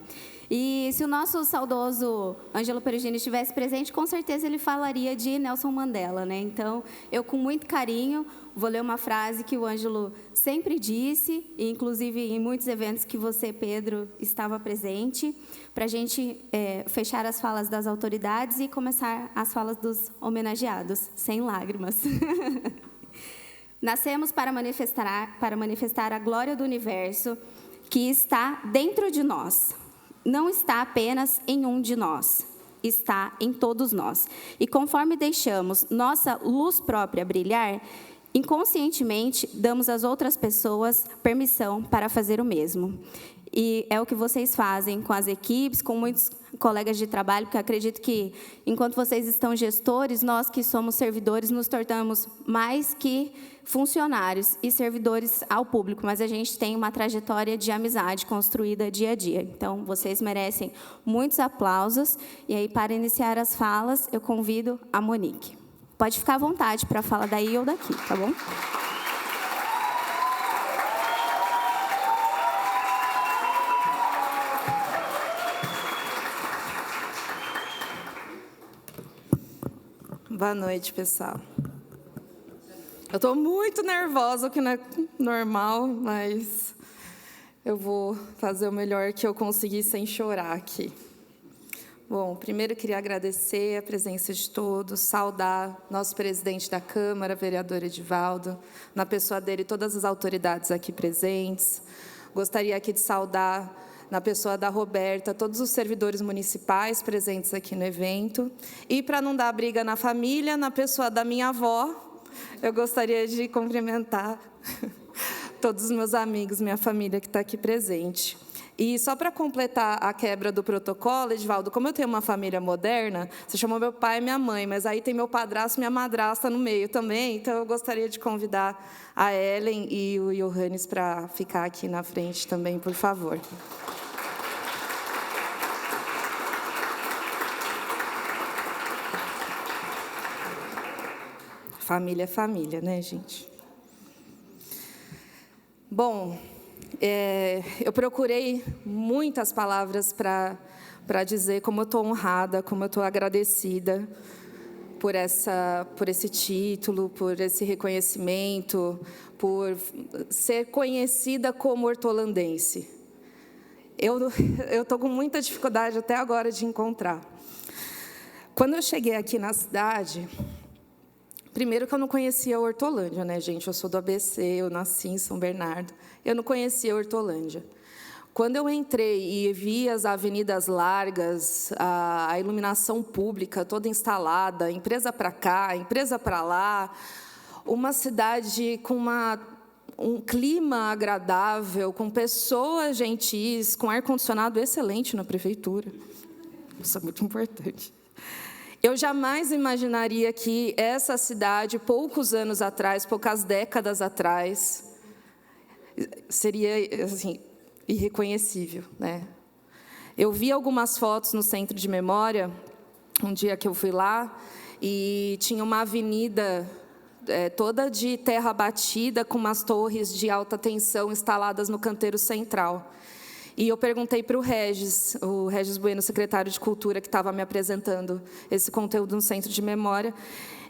E se o nosso saudoso Ângelo Perugini estivesse presente, com certeza ele falaria de Nelson Mandela, né? Então, eu com muito carinho vou ler uma frase que o Ângelo sempre disse, e inclusive em muitos eventos que você, Pedro, estava presente, para a gente fechar as falas das autoridades e começar as falas dos homenageados, sem lágrimas. Nascemos para manifestar a glória do universo que está dentro de nós. Não está apenas em um de nós, está em todos nós. E conforme deixamos nossa luz própria brilhar, inconscientemente damos às outras pessoas permissão para fazer o mesmo. E é o que vocês fazem com as equipes, com muitos colegas de trabalho, porque eu acredito que, enquanto vocês estão gestores, nós que somos servidores nos tornamos mais que funcionários e servidores ao público, mas a gente tem uma trajetória de amizade construída dia a dia. Então, vocês merecem muitos aplausos. E aí, para iniciar as falas, eu convido a Monique. Pode ficar à vontade para falar daí ou daqui, tá bom? Boa noite, pessoal. Eu estou muito nervosa, o que não é normal, mas eu vou fazer o melhor que eu conseguir sem chorar aqui. Bom, primeiro eu queria agradecer a presença de todos, saudar nosso presidente da Câmara, vereador Edivaldo, na pessoa dele, todas as autoridades aqui presentes. Gostaria aqui de saudar, na pessoa da Roberta, todos os servidores municipais presentes aqui no evento. E, para não dar briga na família, na pessoa da minha avó, eu gostaria de cumprimentar todos os meus amigos, minha família que está aqui presente. E só para completar a quebra do protocolo, Edivaldo, como eu tenho uma família moderna, você chamou meu pai e minha mãe, mas aí tem meu padrasto e minha madrasta no meio também, então eu gostaria de convidar a Ellen e o Johannes para ficar aqui na frente também, por favor. Família é família, né, gente? Bom, eu procurei muitas palavras para dizer como eu estou honrada, como eu estou agradecida por esse título, por esse reconhecimento, por ser conhecida como hortolandense. Eu estou com muita dificuldade até agora de encontrar. Quando eu cheguei aqui na cidade, primeiro que eu não conhecia a Hortolândia, né, gente? Eu sou do ABC, eu nasci em São Bernardo. Eu não conhecia a Hortolândia. Quando eu entrei e vi as avenidas largas, a iluminação pública toda instalada, empresa para cá, empresa para lá, uma cidade com um clima agradável, com pessoas gentis, com ar-condicionado excelente na prefeitura. Isso é muito importante. Eu jamais imaginaria que essa cidade, poucos anos atrás, poucas décadas atrás, seria assim, irreconhecível, né? Eu vi algumas fotos no Centro de Memória, um dia que eu fui lá, e tinha uma avenida toda de terra batida, com umas torres de alta tensão instaladas no canteiro central. E eu perguntei para o Regis Bueno, secretário de Cultura, que estava me apresentando esse conteúdo no Centro de Memória.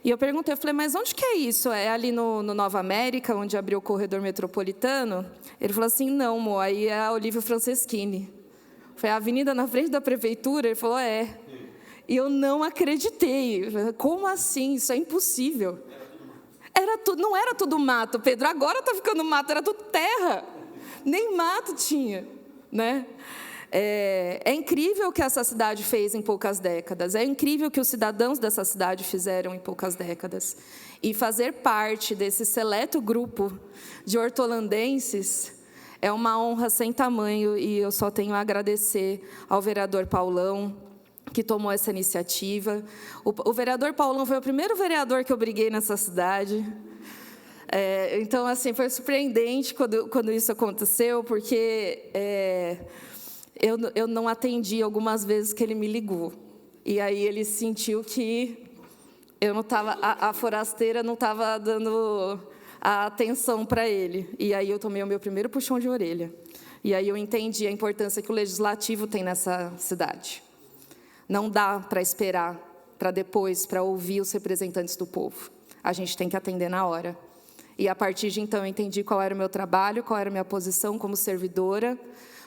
E eu falei, mas onde que é isso? É ali no Nova América, onde abriu o corredor metropolitano? Ele falou assim, não, Mo, aí é a Olívio Franceschini. Foi a avenida na frente da prefeitura? Ele falou, é. E eu não acreditei. Como assim? Isso é impossível. não era tudo mato, Pedro. Agora está ficando mato, era tudo terra. Nem mato tinha, né? É incrível o que essa cidade fez em poucas décadas. É incrível o que os cidadãos dessa cidade fizeram em poucas décadas. E fazer parte desse seleto grupo de hortolandenses é uma honra sem tamanho, e eu só tenho a agradecer ao vereador Paulão, que tomou essa iniciativa. O vereador Paulão foi o primeiro vereador que eu briguei nessa cidade. Então, assim, foi surpreendente quando isso aconteceu, porque eu não atendi algumas vezes que ele me ligou. E aí ele sentiu que eu não estava, a forasteira não estava dando a atenção para ele. E aí eu tomei o meu primeiro puxão de orelha. E aí eu entendi a importância que o legislativo tem nessa cidade. Não dá para esperar para depois, para ouvir os representantes do povo. A gente tem que atender na hora. E, a partir de então, eu entendi qual era o meu trabalho, qual era a minha posição como servidora,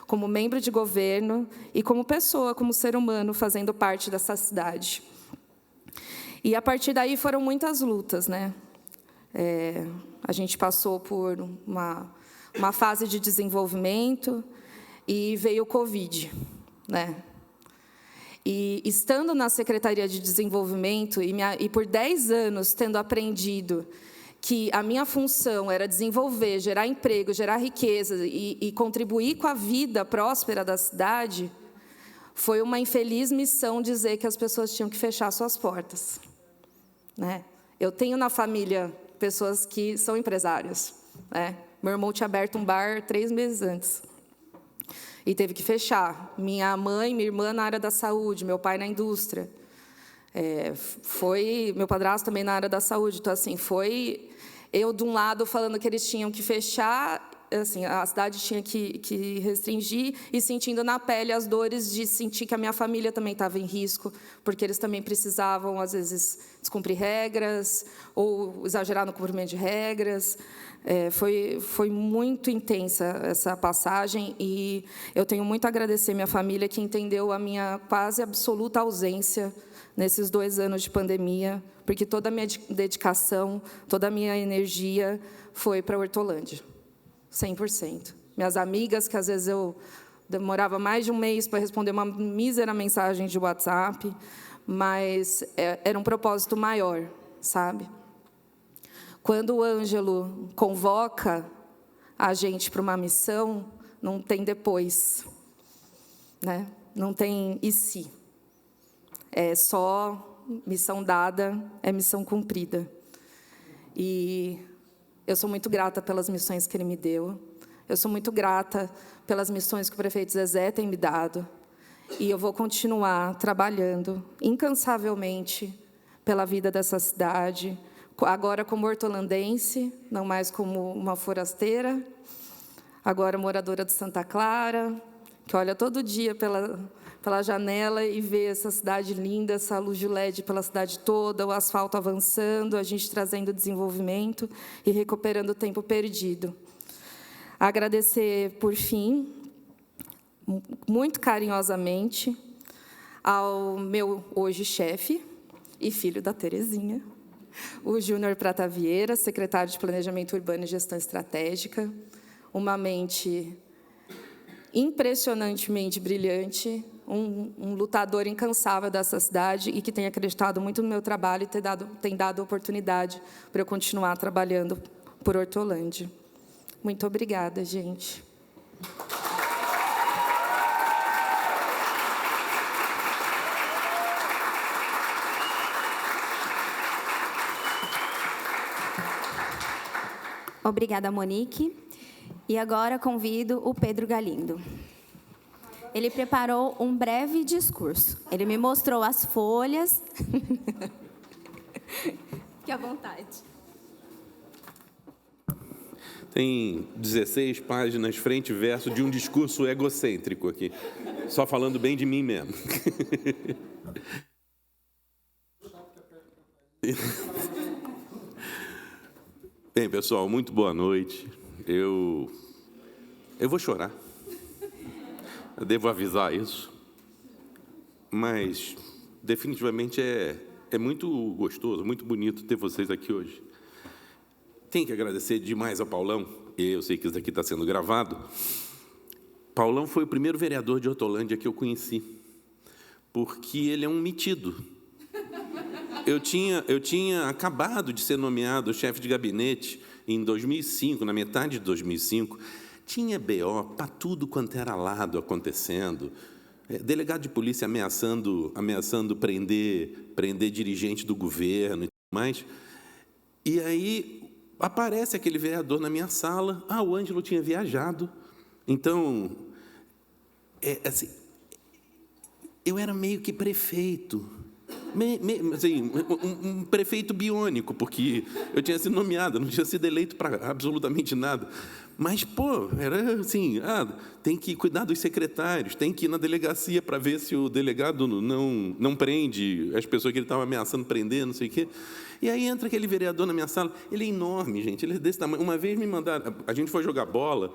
como membro de governo e como pessoa, como ser humano, fazendo parte dessa cidade. E, a partir daí, foram muitas lutas, né? A gente passou por uma fase de desenvolvimento e veio o Covid, né? E, estando na Secretaria de Desenvolvimento, e por 10 anos tendo aprendido que a minha função era desenvolver, gerar emprego, gerar riqueza e contribuir com a vida próspera da cidade, foi uma infeliz missão dizer que as pessoas tinham que fechar suas portas, né? Eu tenho na família pessoas que são empresários, né? Meu irmão tinha aberto um bar 3 meses antes e teve que fechar. Minha mãe, minha irmã na área da saúde, meu pai na indústria. Meu padrasto também na área da saúde. Então, assim, foi eu, de um lado, falando que eles tinham que fechar, assim, a cidade tinha que restringir, e sentindo na pele as dores de sentir que a minha família também estava em risco, porque eles também precisavam, às vezes, descumprir regras ou exagerar no cumprimento de regras. Foi muito intensa essa passagem, e eu tenho muito a agradecer minha família, que entendeu a minha quase absoluta ausência nesses 2 anos de pandemia, porque toda a minha dedicação, toda a minha energia foi para a Hortolândia, 100%. Minhas amigas, que às vezes eu demorava mais de um mês para responder uma mísera mensagem de WhatsApp, mas era um propósito maior, sabe? Quando o Ângelo convoca a gente para uma missão, não tem depois, né? Não tem e se. É só missão dada, é missão cumprida. E eu sou muito grata pelas missões que ele me deu. Eu sou muito grata pelas missões que o prefeito Zezé tem me dado. E eu vou continuar trabalhando incansavelmente pela vida dessa cidade, agora como hortolandense, não mais como uma forasteira, agora moradora de Santa Clara, que olha todo dia pela janela e vê essa cidade linda, essa luz de LED pela cidade toda, o asfalto avançando, a gente trazendo desenvolvimento e recuperando o tempo perdido. Agradecer, por fim, muito carinhosamente, ao meu hoje chefe e filho da Terezinha, o Júnior Prata Vieira, secretário de Planejamento Urbano e Gestão Estratégica, uma mente impressionantemente brilhante, um lutador incansável dessa cidade e que tem acreditado muito no meu trabalho e tem dado oportunidade para eu continuar trabalhando por Hortolândia. Muito obrigada, gente. Obrigada, Monique. E agora convido o Pedro Galindo. Ele preparou um breve discurso. Ele me mostrou as folhas. Fique à vontade. Tem 16 páginas, frente e verso, de um discurso egocêntrico aqui. Só falando bem de mim mesmo. Bem, pessoal, muito boa noite. Eu vou chorar. Eu devo avisar isso. Mas, definitivamente, é muito gostoso, muito bonito ter vocês aqui hoje. tenho que agradecer demais ao Paulão. Eu sei que isso daqui está sendo gravado. Paulão foi o primeiro vereador de Hortolândia que eu conheci, porque ele é um metido. Eu tinha acabado de ser nomeado chefe de gabinete em 2005, na metade de 2005. Tinha BO para tudo quanto era lado acontecendo. Delegado de polícia ameaçando prender dirigente do governo e tudo mais. E aí aparece aquele vereador na minha sala. O Ângelo tinha viajado. Então, assim, eu era meio que prefeito. Assim, um prefeito biônico, porque eu tinha sido nomeado, não tinha sido eleito para absolutamente nada. Mas, era assim, tem que cuidar dos secretários, tem que ir na delegacia para ver se o delegado não prende as pessoas que ele estava ameaçando prender, não sei o quê. E aí entra aquele vereador na minha sala, ele é enorme, gente, ele é desse tamanho. Uma vez me mandaram, a gente foi jogar bola,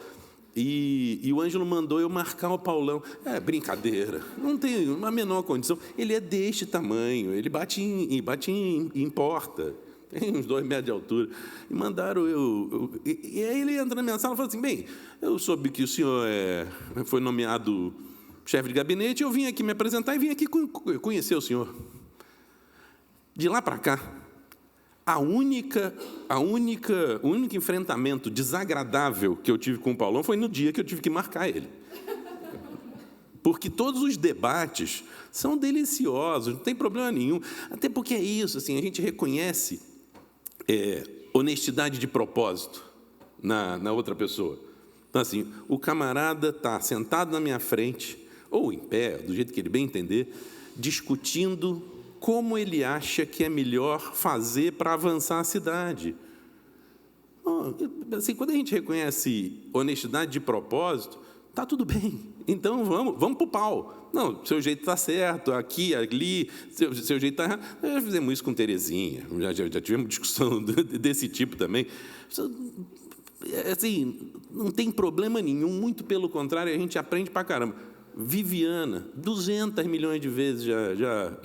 e o Ângelo mandou eu marcar o Paulão. Brincadeira, não tem uma menor condição. Ele é deste tamanho, ele bate em porta, tem uns 2 metros de altura. E mandaram e aí ele entra na minha sala e fala assim, bem, eu soube que o senhor foi nomeado chefe de gabinete, eu vim aqui me apresentar e vim aqui conhecer o senhor. De lá para cá, o único enfrentamento desagradável que eu tive com o Paulão foi no dia que eu tive que marcar ele. Porque todos os debates são deliciosos, não tem problema nenhum. Até porque é isso, assim, a gente reconhece honestidade de propósito na outra pessoa. Então, assim, o camarada está sentado na minha frente, ou em pé, do jeito que ele bem entender, discutindo como ele acha que é melhor fazer para avançar a cidade. Assim, quando a gente reconhece honestidade de propósito, está tudo bem. Então, vamos para o pau. Não, seu jeito está certo, aqui, ali, seu jeito está errado. Nós já fizemos isso com Terezinha, já tivemos discussão desse tipo também. Assim, não tem problema nenhum, muito pelo contrário, a gente aprende para caramba. Viviana, 200 milhões de vezes já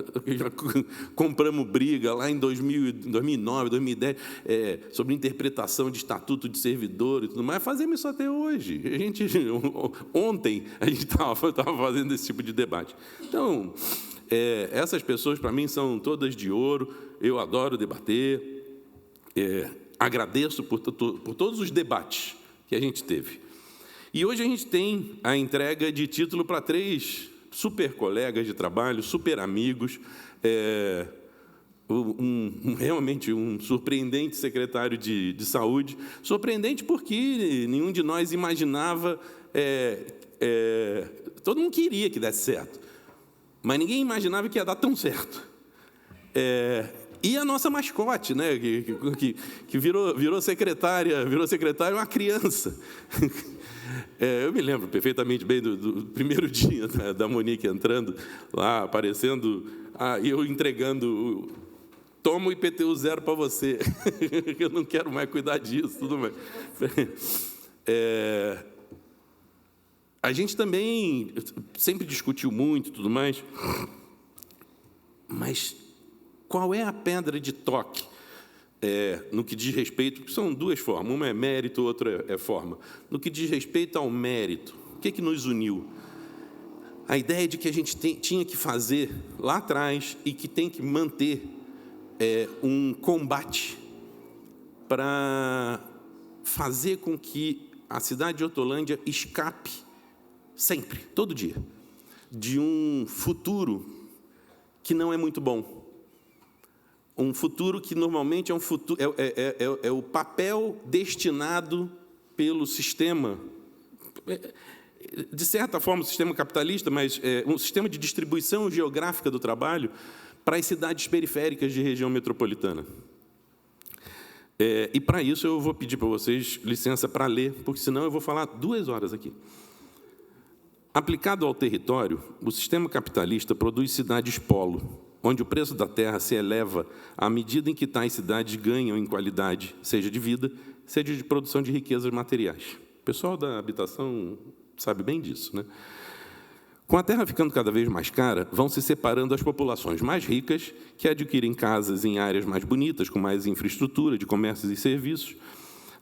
compramos briga lá em 2009, 2010, sobre interpretação de estatuto de servidor e tudo mais. Fazemos isso até hoje. Ontem a gente estava fazendo esse tipo de debate. Então, essas pessoas, para mim, são todas de ouro. Eu adoro debater. Agradeço por todos os debates que a gente teve. E hoje a gente tem a entrega de título para 3 super colegas de trabalho, super amigos, realmente um surpreendente secretário de saúde, surpreendente porque nenhum de nós imaginava, todo mundo queria que desse certo, mas ninguém imaginava que ia dar tão certo. E a nossa mascote, né, que virou secretária, uma criança. Eu me lembro perfeitamente bem do primeiro dia da Monique entrando lá, aparecendo, e eu entregando, toma o IPTU 0 para você, eu não quero mais cuidar disso, tudo mais. A gente também sempre discutiu muito, tudo mais, mas qual é a pedra de toque? No que diz respeito, são 2 formas, uma é mérito, outra é forma. No que diz respeito ao mérito, o que nos uniu? A ideia de que a gente tinha que fazer lá atrás e que tem que manter um combate para fazer com que a cidade de Hortolândia escape sempre, todo dia, de um futuro que não é muito bom. Um futuro que normalmente é um futuro é o papel destinado pelo sistema, de certa forma, o sistema capitalista, mas um sistema de distribuição geográfica do trabalho para as cidades periféricas de região metropolitana. E para isso eu vou pedir para vocês licença para ler, porque senão eu vou falar 2 horas aqui. Aplicado ao território, o sistema capitalista produz cidades polo, onde o preço da terra se eleva à medida em que tais cidades ganham em qualidade, seja de vida, seja de produção de riquezas materiais. O pessoal da habitação sabe bem disso, né? Com a terra ficando cada vez mais cara, vão se separando as populações mais ricas, que adquirem casas em áreas mais bonitas, com mais infraestrutura de comércios e serviços,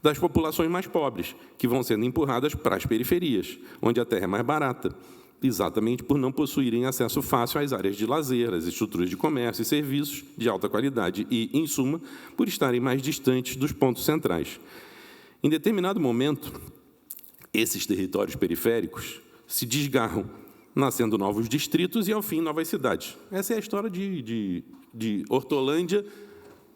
das populações mais pobres, que vão sendo empurradas para as periferias, onde a terra é mais barata, exatamente por não possuírem acesso fácil às áreas de lazer, às estruturas de comércio e serviços de alta qualidade e, em suma, por estarem mais distantes dos pontos centrais. Em determinado momento, esses territórios periféricos se desgarram, nascendo novos distritos e, ao fim, novas cidades. Essa é a história de Hortolândia,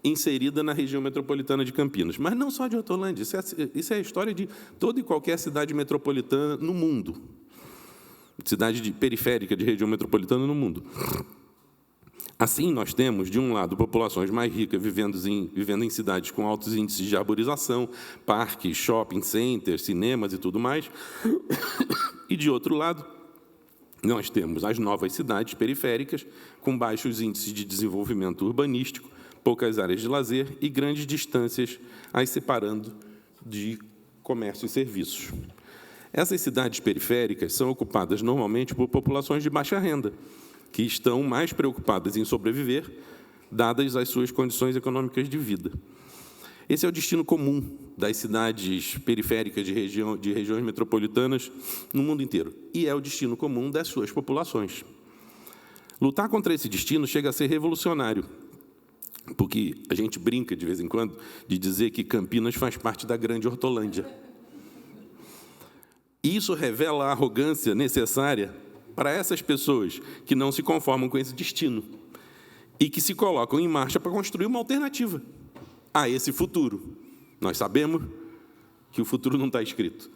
inserida na região metropolitana de Campinas. Mas não só de Hortolândia, isso é a história de toda e qualquer cidade metropolitana no mundo. Cidade periférica de região metropolitana no mundo. Assim, nós temos, de um lado, populações mais ricas vivendo em cidades com altos índices de arborização, parques, shopping centers, cinemas e tudo mais. E, de outro lado, nós temos as novas cidades periféricas, com baixos índices de desenvolvimento urbanístico, poucas áreas de lazer e grandes distâncias as separando de comércio e serviços. Essas cidades periféricas são ocupadas normalmente por populações de baixa renda, que estão mais preocupadas em sobreviver, dadas as suas condições econômicas de vida. Esse é o destino comum das cidades periféricas de regiões metropolitanas no mundo inteiro, e é o destino comum das suas populações. Lutar contra esse destino chega a ser revolucionário, porque a gente brinca, de vez em quando, de dizer que Campinas faz parte da grande Hortolândia. Isso revela a arrogância necessária para essas pessoas que não se conformam com esse destino e que se colocam em marcha para construir uma alternativa a esse futuro. Nós sabemos que o futuro não está escrito.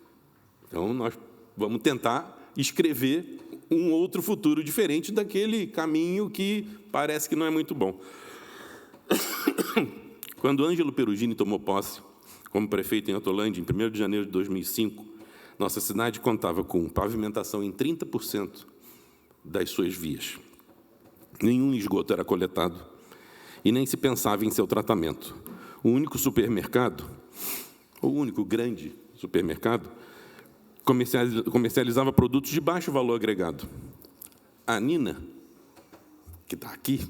Então, nós vamos tentar escrever um outro futuro diferente daquele caminho que parece que não é muito bom. Quando Ângelo Perugini tomou posse como prefeito em Hortolândia, em 1º de janeiro de 2005, nossa cidade contava com pavimentação em 30% das suas vias. Nenhum esgoto era coletado e nem se pensava em seu tratamento. O único supermercado, o único grande supermercado, comercializava produtos de baixo valor agregado. A Nina, que está aqui,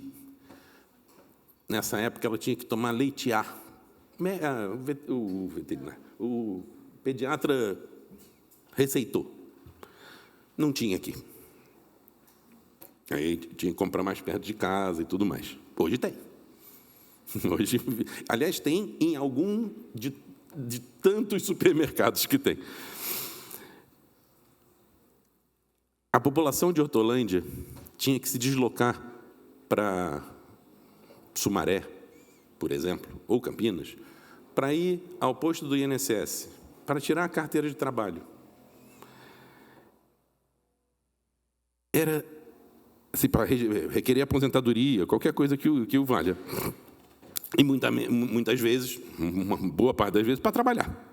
nessa época ela tinha que tomar leite A. O veterinário, o pediatra receitou. Não tinha aqui. Aí tinha que comprar mais perto de casa e tudo mais. Hoje tem. Hoje, aliás, tem em algum de tantos supermercados que tem. A população de Hortolândia tinha que se deslocar para Sumaré, por exemplo, ou Campinas, para ir ao posto do INSS, para tirar a carteira de trabalho. Era assim, para requerer aposentadoria, qualquer coisa que o valha. E muitas vezes, uma boa parte das vezes, para trabalhar.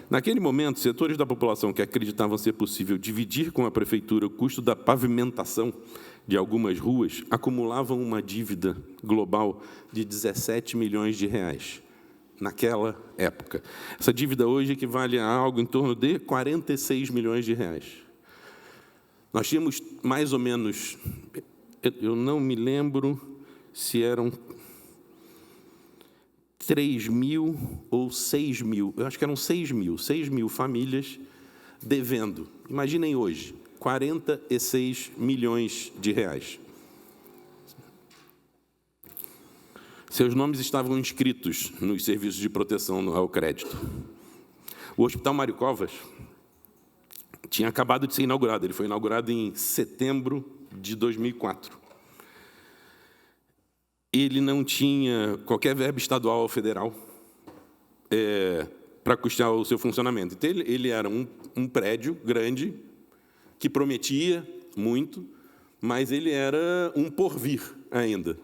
Naquele momento, setores da população que acreditavam ser possível dividir com a prefeitura o custo da pavimentação de algumas ruas acumulavam uma dívida global de 17 milhões de reais naquela época. Essa dívida hoje equivale a algo em torno de 46 milhões de reais. Nós tínhamos mais ou menos, eu não me lembro se eram 3 mil ou 6 mil, eu acho que eram 6 mil famílias devendo. Imaginem hoje, 46 milhões de reais. Seus nomes estavam inscritos nos serviços de proteção ao crédito. O Hospital Mário Covas tinha acabado de ser inaugurado. Ele foi inaugurado em setembro de 2004. Ele não tinha qualquer verba estadual ou federal para custear o seu funcionamento. Então, ele era um prédio grande, que prometia muito, mas ele era um porvir ainda.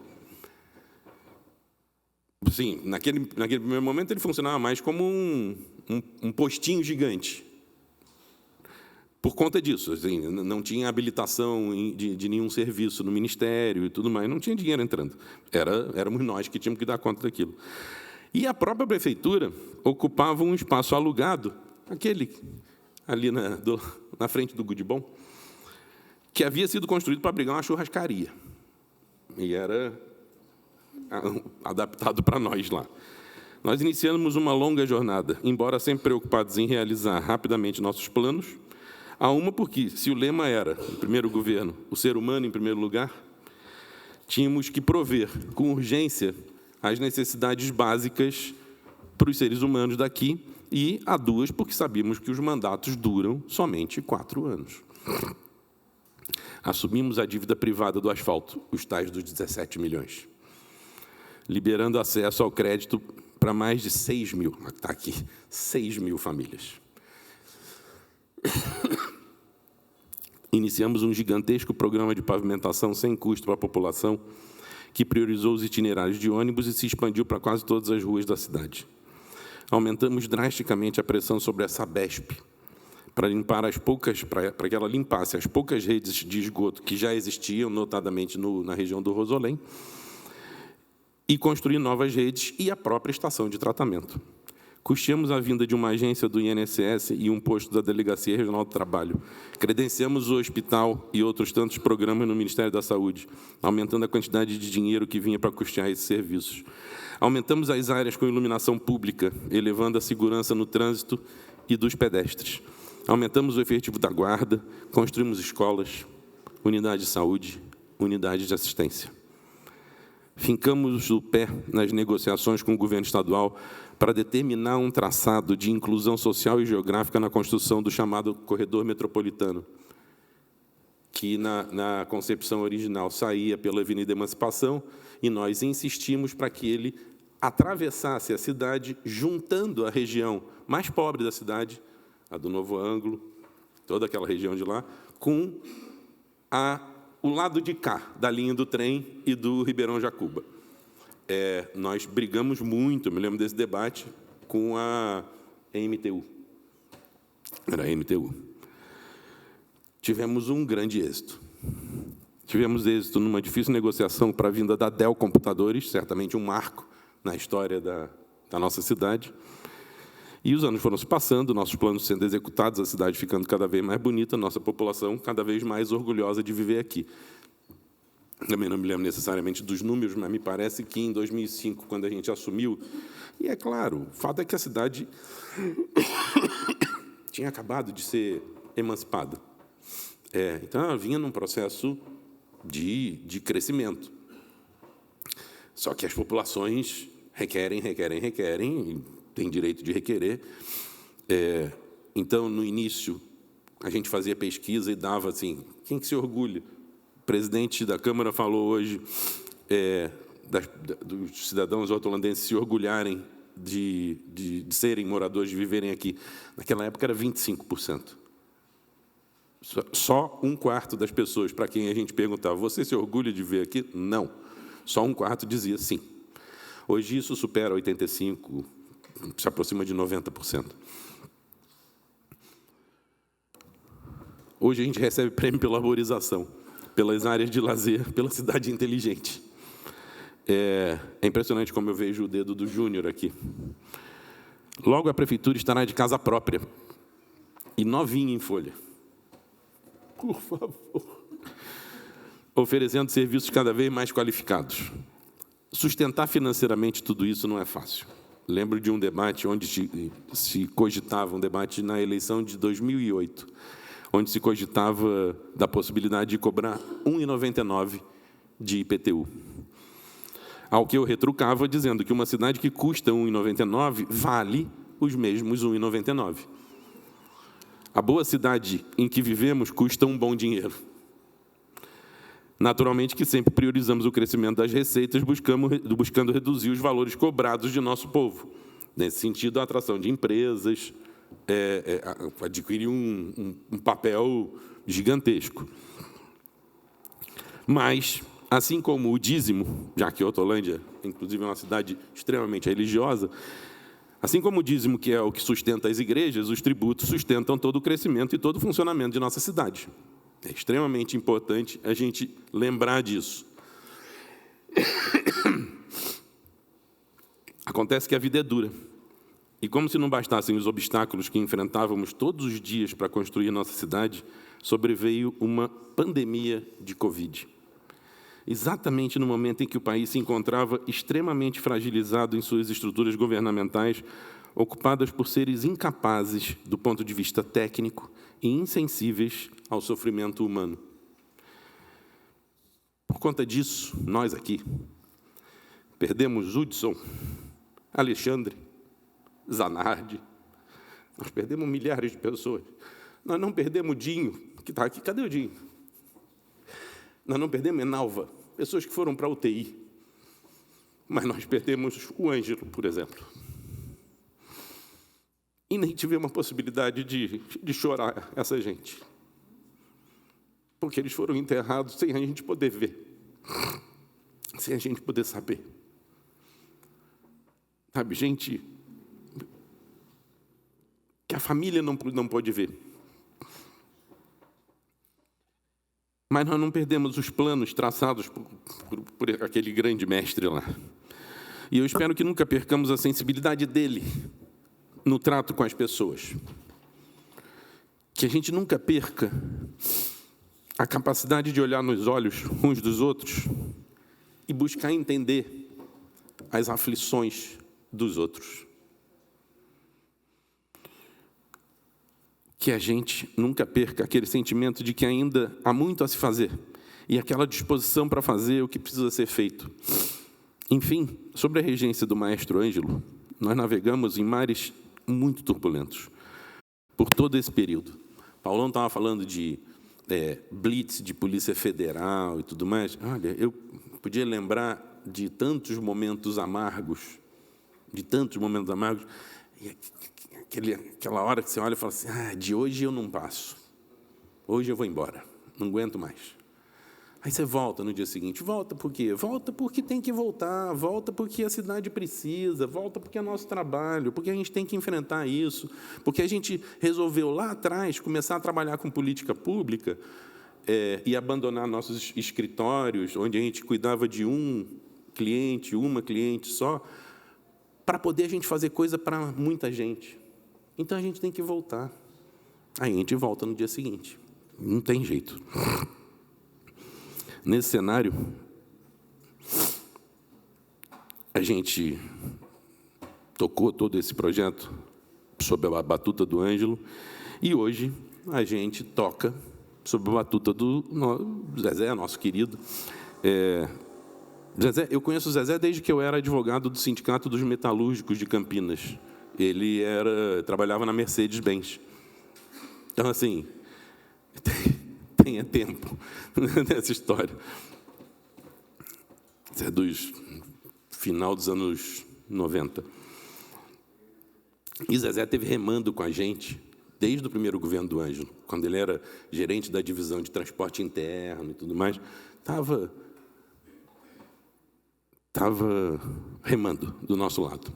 Sim, naquele primeiro momento, ele funcionava mais como um postinho gigante. Por conta disso, assim, não tinha habilitação de nenhum serviço no Ministério e tudo mais, não tinha dinheiro entrando. Éramos nós que tínhamos que dar conta daquilo. E a própria prefeitura ocupava um espaço alugado, aquele ali na frente do Gudibom, que havia sido construído para abrigar uma churrascaria. E era adaptado para nós lá. Nós iniciamos uma longa jornada, embora sempre preocupados em realizar rapidamente nossos planos. Há uma porque, se o lema era, no primeiro governo, o ser humano em primeiro lugar, tínhamos que prover com urgência as necessidades básicas para os seres humanos daqui, e há duas porque sabíamos que os mandatos duram somente 4 anos. Assumimos a dívida privada do asfalto, os tais dos 17 milhões, liberando acesso ao crédito para mais de 6 mil, está aqui, 6 mil famílias. Iniciamos um gigantesco programa de pavimentação sem custo para a população, que priorizou os itinerários de ônibus e se expandiu para quase todas as ruas da cidade. Aumentamos drasticamente a pressão sobre a Sabesp, para que ela limpasse as poucas redes de esgoto que já existiam, notadamente na região do Rosolém, e construir novas redes e a própria estação de tratamento. Custeamos a vinda de uma agência do INSS e um posto da Delegacia Regional do Trabalho. Credenciamos o hospital e outros tantos programas no Ministério da Saúde, aumentando a quantidade de dinheiro que vinha para custear esses serviços. Aumentamos as áreas com iluminação pública, elevando a segurança no trânsito e dos pedestres. Aumentamos o efetivo da guarda, construímos escolas, unidades de saúde, unidades de assistência. Fincamos o pé nas negociações com o governo estadual para determinar um traçado de inclusão social e geográfica na construção do chamado corredor metropolitano, que na concepção original saía pela Avenida Emancipação, e nós insistimos para que ele atravessasse a cidade, juntando a região mais pobre da cidade, a do Novo Ângulo, toda aquela região de lá, com o lado de cá, da linha do trem e do Ribeirão Jacuba. Nós brigamos muito, me lembro desse debate, com a MTU. Era a MTU. Tivemos um grande êxito. Tivemos êxito numa difícil negociação para a vinda da Dell Computadores, certamente um marco na história da nossa cidade. E os anos foram se passando, nossos planos sendo executados, a cidade ficando cada vez mais bonita, nossa população cada vez mais orgulhosa de viver aqui. Também não me lembro necessariamente dos números, mas me parece que em 2005, quando a gente assumiu, e é claro, o fato é que a cidade tinha acabado de ser emancipada. Então, ela vinha num processo de crescimento. Só que as populações requerem, e têm direito de requerer. Então, no início, a gente fazia pesquisa e dava assim, quem que se orgulha? O presidente da Câmara falou hoje dos cidadãos hortolandenses se orgulharem de serem moradores, de viverem aqui. Naquela época era 25%. Só 1/4 das pessoas para quem a gente perguntava, você se orgulha de viver aqui? Não. Só 1/4 dizia sim. Hoje isso supera 85%, se aproxima de 90%. Hoje a gente recebe prêmio pela arborização, pelas áreas de lazer, pela cidade inteligente. É impressionante como eu vejo o dedo do Júnior aqui. Logo a prefeitura estará de casa própria e novinha em folha. Por favor. Oferecendo serviços cada vez mais qualificados. Sustentar financeiramente tudo isso não é fácil. Lembro de um debate onde se cogitava, um debate na eleição de 2008, onde se cogitava da possibilidade de cobrar R$ 1,99 de IPTU. Ao que eu retrucava dizendo que uma cidade que custa R$ 1,99 vale os mesmos R$ 1,99. A boa cidade em que vivemos custa um bom dinheiro. Naturalmente que sempre priorizamos o crescimento das receitas, buscando reduzir os valores cobrados de nosso povo. Nesse sentido, a atração de empresas adquire um papel gigantesco. Mas, assim como o dízimo, já que Hortolândia, inclusive, é uma cidade extremamente religiosa, assim como o dízimo, que é o que sustenta as igrejas, os tributos sustentam todo o crescimento e todo o funcionamento de nossa cidade. É extremamente importante a gente lembrar disso. Acontece que a vida é dura. E como se não bastassem os obstáculos que enfrentávamos todos os dias para construir nossa cidade, sobreveio uma pandemia de Covid. exatamente no momento em que o país se encontrava extremamente fragilizado em suas estruturas governamentais, ocupadas por seres incapazes do ponto de vista técnico e insensíveis ao sofrimento humano. Por conta disso, nós aqui perdemos Hudson, Alexandre, Zanardi, nós perdemos milhares de pessoas. Nós não perdemos Dinho, que está aqui. Cadê o Dinho? Nós não perdemos Enalva, pessoas que foram para a UTI. Mas nós perdemos o Ângelo, por exemplo. E nem tivemos a possibilidade de chorar essa gente. Porque eles foram enterrados sem a gente poder ver. Sem a gente poder saber. Sabe, gente que a família não pode ver. Mas nós não perdemos os planos traçados por aquele grande mestre lá. E eu espero que nunca percamos a sensibilidade dele no trato com as pessoas. Que a gente nunca perca a capacidade de olhar nos olhos uns dos outros e buscar entender as aflições dos outros. Que a gente nunca perca aquele sentimento de que ainda há muito a se fazer e aquela disposição para fazer o que precisa ser feito. Enfim, sobre a regência do maestro Ângelo, nós navegamos em mares muito turbulentos por todo esse período. Paulão estava falando de blitz de Polícia Federal e tudo mais. Olha, eu podia lembrar de tantos momentos amargos, e aquela hora que você olha e fala assim, de hoje eu não passo, hoje eu vou embora, não aguento mais. Aí você volta no dia seguinte. Volta por quê? Volta porque tem que voltar, volta porque a cidade precisa, volta porque é nosso trabalho, porque a gente tem que enfrentar isso, porque a gente resolveu lá atrás começar a trabalhar com política pública e abandonar nossos escritórios, onde a gente cuidava de um cliente, uma cliente só, para poder a gente fazer coisa para muita gente. Então, a gente tem que voltar. Aí a gente volta no dia seguinte. Não tem jeito. Nesse cenário, a gente tocou todo esse projeto sob a batuta do Ângelo e hoje a gente toca sob a batuta do Zezé, nosso querido. Zezé, eu conheço o Zezé desde que eu era advogado do Sindicato dos Metalúrgicos de Campinas. Ele trabalhava na Mercedes-Benz. Então, assim, tenha tempo nessa história. Isso é dos final dos anos 90. E Zezé esteve remando com a gente desde o primeiro governo do Ângelo, quando ele era gerente da divisão de transporte interno e tudo mais, estava remando do nosso lado.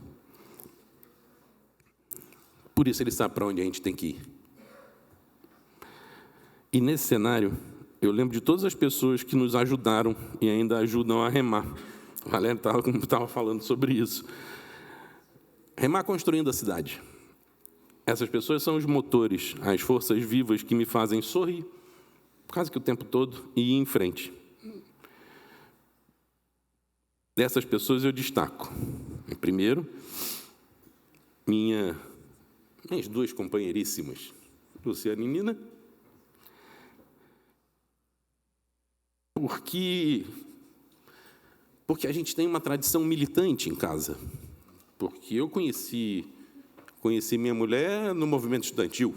Por isso ele sabe para onde a gente tem que ir. E nesse cenário, eu lembro de todas as pessoas que nos ajudaram e ainda ajudam a remar. O Valério estava falando sobre isso. Remar construindo a cidade. Essas pessoas são os motores, as forças vivas que me fazem sorrir, quase que o tempo todo, e ir em frente. Dessas pessoas eu destaco, primeiro, minhas duas companheiríssimas, Luciana e Nina, porque a gente tem uma tradição militante em casa. Porque eu conheci minha mulher no movimento estudantil.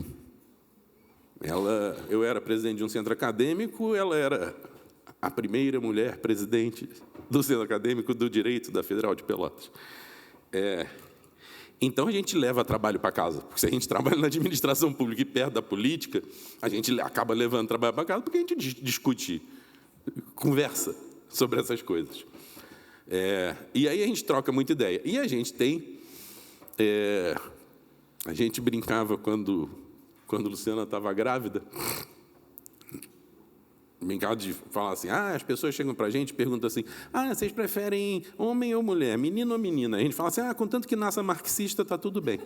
Eu era presidente de um centro acadêmico, ela era a primeira mulher presidente do centro acadêmico do Direito da Federal de Pelotas. Então, a gente leva trabalho para casa. Porque se a gente trabalha na administração pública e perto da política, a gente acaba levando trabalho para casa porque a gente discute, conversa sobre essas coisas. E aí a gente troca muita ideia. E a gente tem... a gente brincava quando Luciana estava grávida, brincava de falar assim, as pessoas chegam para a gente e perguntam assim, vocês preferem homem ou mulher, menino ou menina? A gente fala assim, contanto que nasça marxista, está tudo bem.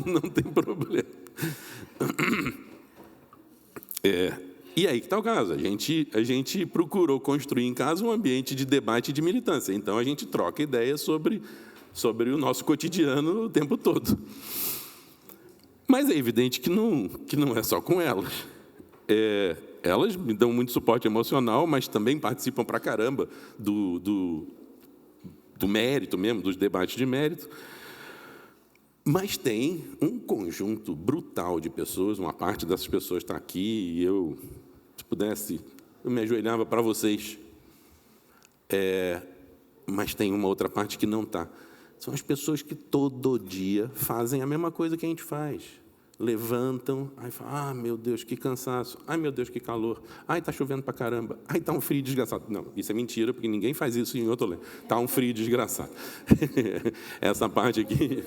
não tem problema. E aí que está o caso, a gente procurou construir em casa um ambiente de debate e de militância, então a gente troca ideias sobre o nosso cotidiano o tempo todo. Mas é evidente que não é só com elas. Elas me dão muito suporte emocional, mas também participam pra caramba do mérito mesmo, dos debates de mérito. Mas tem um conjunto brutal de pessoas, uma parte dessas pessoas está aqui, e eu, se pudesse, eu me ajoelhava para vocês. Mas tem uma outra parte que não está. São as pessoas que todo dia fazem a mesma coisa que a gente faz. Levantam, aí falam, meu Deus, que cansaço, ai, meu Deus, que calor, ai, está chovendo para caramba, ai, está um frio desgraçado. Não, isso é mentira, porque ninguém faz isso em Hortolândia. Está um frio desgraçado. Essa parte aqui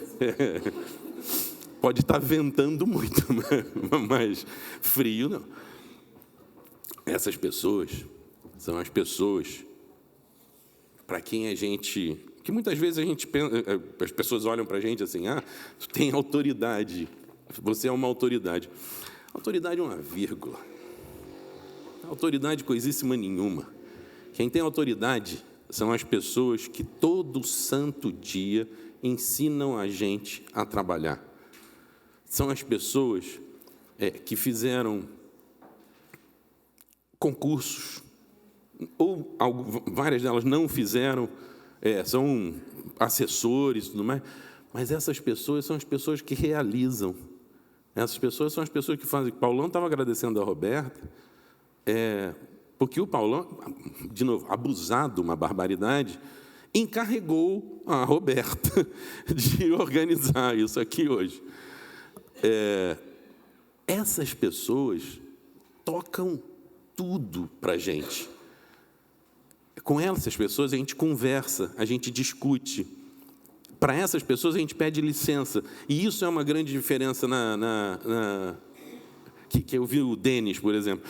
pode estar ventando muito, mas frio não. Essas pessoas são as pessoas para quem a gente... Que muitas vezes a gente pensa, as pessoas olham para a gente assim, tu tem autoridade, você é uma autoridade. Autoridade é uma vírgula. Autoridade coisíssima nenhuma. Quem tem autoridade são as pessoas que todo santo dia ensinam a gente a trabalhar. São as pessoas que fizeram concursos, ou várias delas não fizeram, são assessores e tudo mais, mas essas pessoas são as pessoas que realizam. Essas pessoas são as pessoas que fazem. Paulão estava agradecendo a Roberta, porque o Paulão, de novo, abusado, uma barbaridade, encarregou a Roberta de organizar isso aqui hoje. Essas pessoas tocam tudo para a gente. Com essas pessoas a gente conversa, a gente discute. Para essas pessoas a gente pede licença. E isso é uma grande diferença que eu vi o Denis, por exemplo.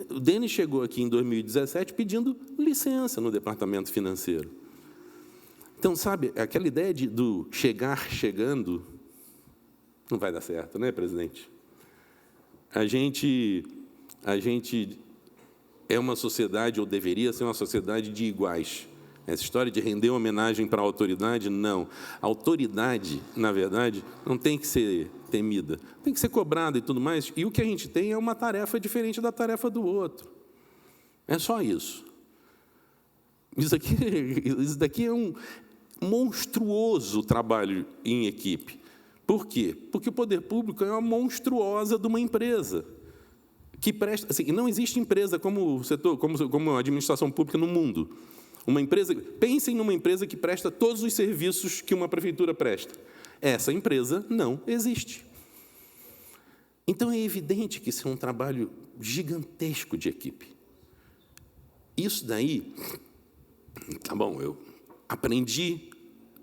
O Denis chegou aqui em 2017 pedindo licença no departamento financeiro. Então, sabe, aquela ideia do chegar chegando não vai dar certo, né, presidente? A gente é uma sociedade, ou deveria ser uma sociedade de iguais. Essa história de render homenagem para a autoridade, não. A autoridade, na verdade, não tem que ser temida, tem que ser cobrada e tudo mais. E o que a gente tem é uma tarefa diferente da tarefa do outro. É só isso. Isso daqui é um monstruoso trabalho em equipe. Por quê? Porque o poder público é uma monstruosa de uma empresa que presta. Assim, não existe empresa como a administração pública no mundo. Uma empresa, pensem numa empresa que presta todos os serviços que uma prefeitura presta. Essa empresa não existe. Então, é evidente que isso é um trabalho gigantesco de equipe. Isso daí, tá bom, eu aprendi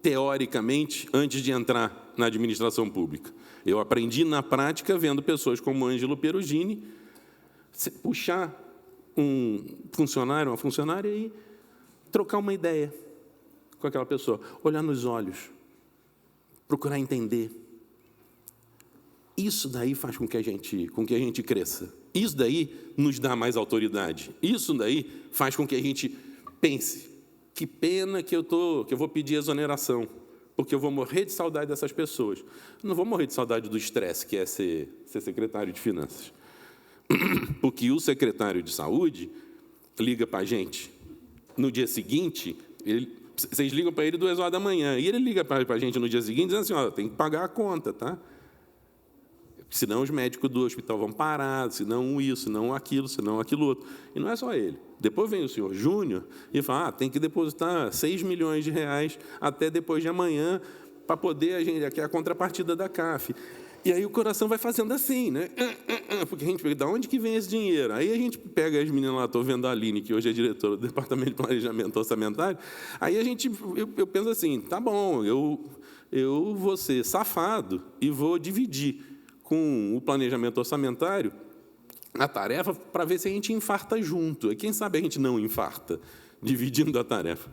teoricamente antes de entrar na administração pública. Eu aprendi na prática vendo pessoas como Ângelo Perugini puxar um funcionário, uma funcionária e trocar uma ideia com aquela pessoa, olhar nos olhos, procurar entender. Isso daí faz com que a gente cresça. Isso daí nos dá mais autoridade. Isso daí faz com que a gente pense, que pena que eu vou pedir exoneração, porque eu vou morrer de saudade dessas pessoas. Não vou morrer de saudade do estresse que é ser secretário de Finanças. Porque o secretário de Saúde liga para a gente no dia seguinte, vocês ligam para ele 2 horas da manhã, e ele liga para a gente no dia seguinte dizendo assim, tem que pagar a conta, tá? Senão os médicos do hospital vão parar, senão isso, senão aquilo outro. E não é só ele. Depois vem o senhor Júnior e fala, tem que depositar 6 milhões de reais até depois de amanhã para poder aqui a contrapartida da CAF. E aí o coração vai fazendo assim, né? Porque a gente pega, de onde que vem esse dinheiro? Aí a gente pega as meninas lá, estou vendo a Aline, que hoje é diretora do Departamento de Planejamento Orçamentário, aí eu penso assim, tá bom, eu vou ser safado e vou dividir com o planejamento orçamentário a tarefa para ver se a gente infarta junto. E quem sabe a gente não infarta, dividindo a tarefa.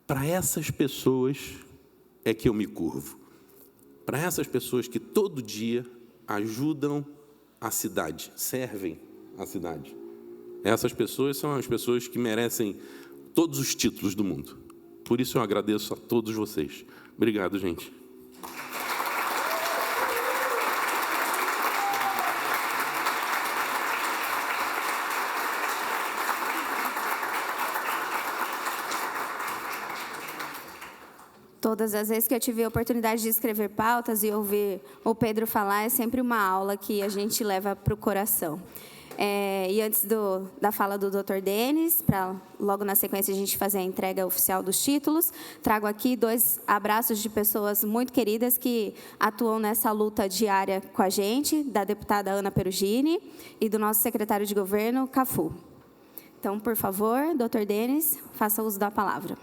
Para essas pessoas é que eu me curvo. Para essas pessoas que todo dia ajudam a cidade, servem a cidade. Essas pessoas são as pessoas que merecem todos os títulos do mundo. Por isso eu agradeço a todos vocês. Obrigado, gente. Todas as vezes que eu tive a oportunidade de escrever pautas e ouvir o Pedro falar, é sempre uma aula que a gente leva para o coração. E antes da fala do Dr. Denis, para logo na sequência a gente fazer a entrega oficial dos títulos, trago aqui 2 abraços de pessoas muito queridas que atuam nessa luta diária com a gente, da deputada Ana Perugini e do nosso secretário de governo, Cafu. Então, por favor, Dr. Denis, faça uso da palavra.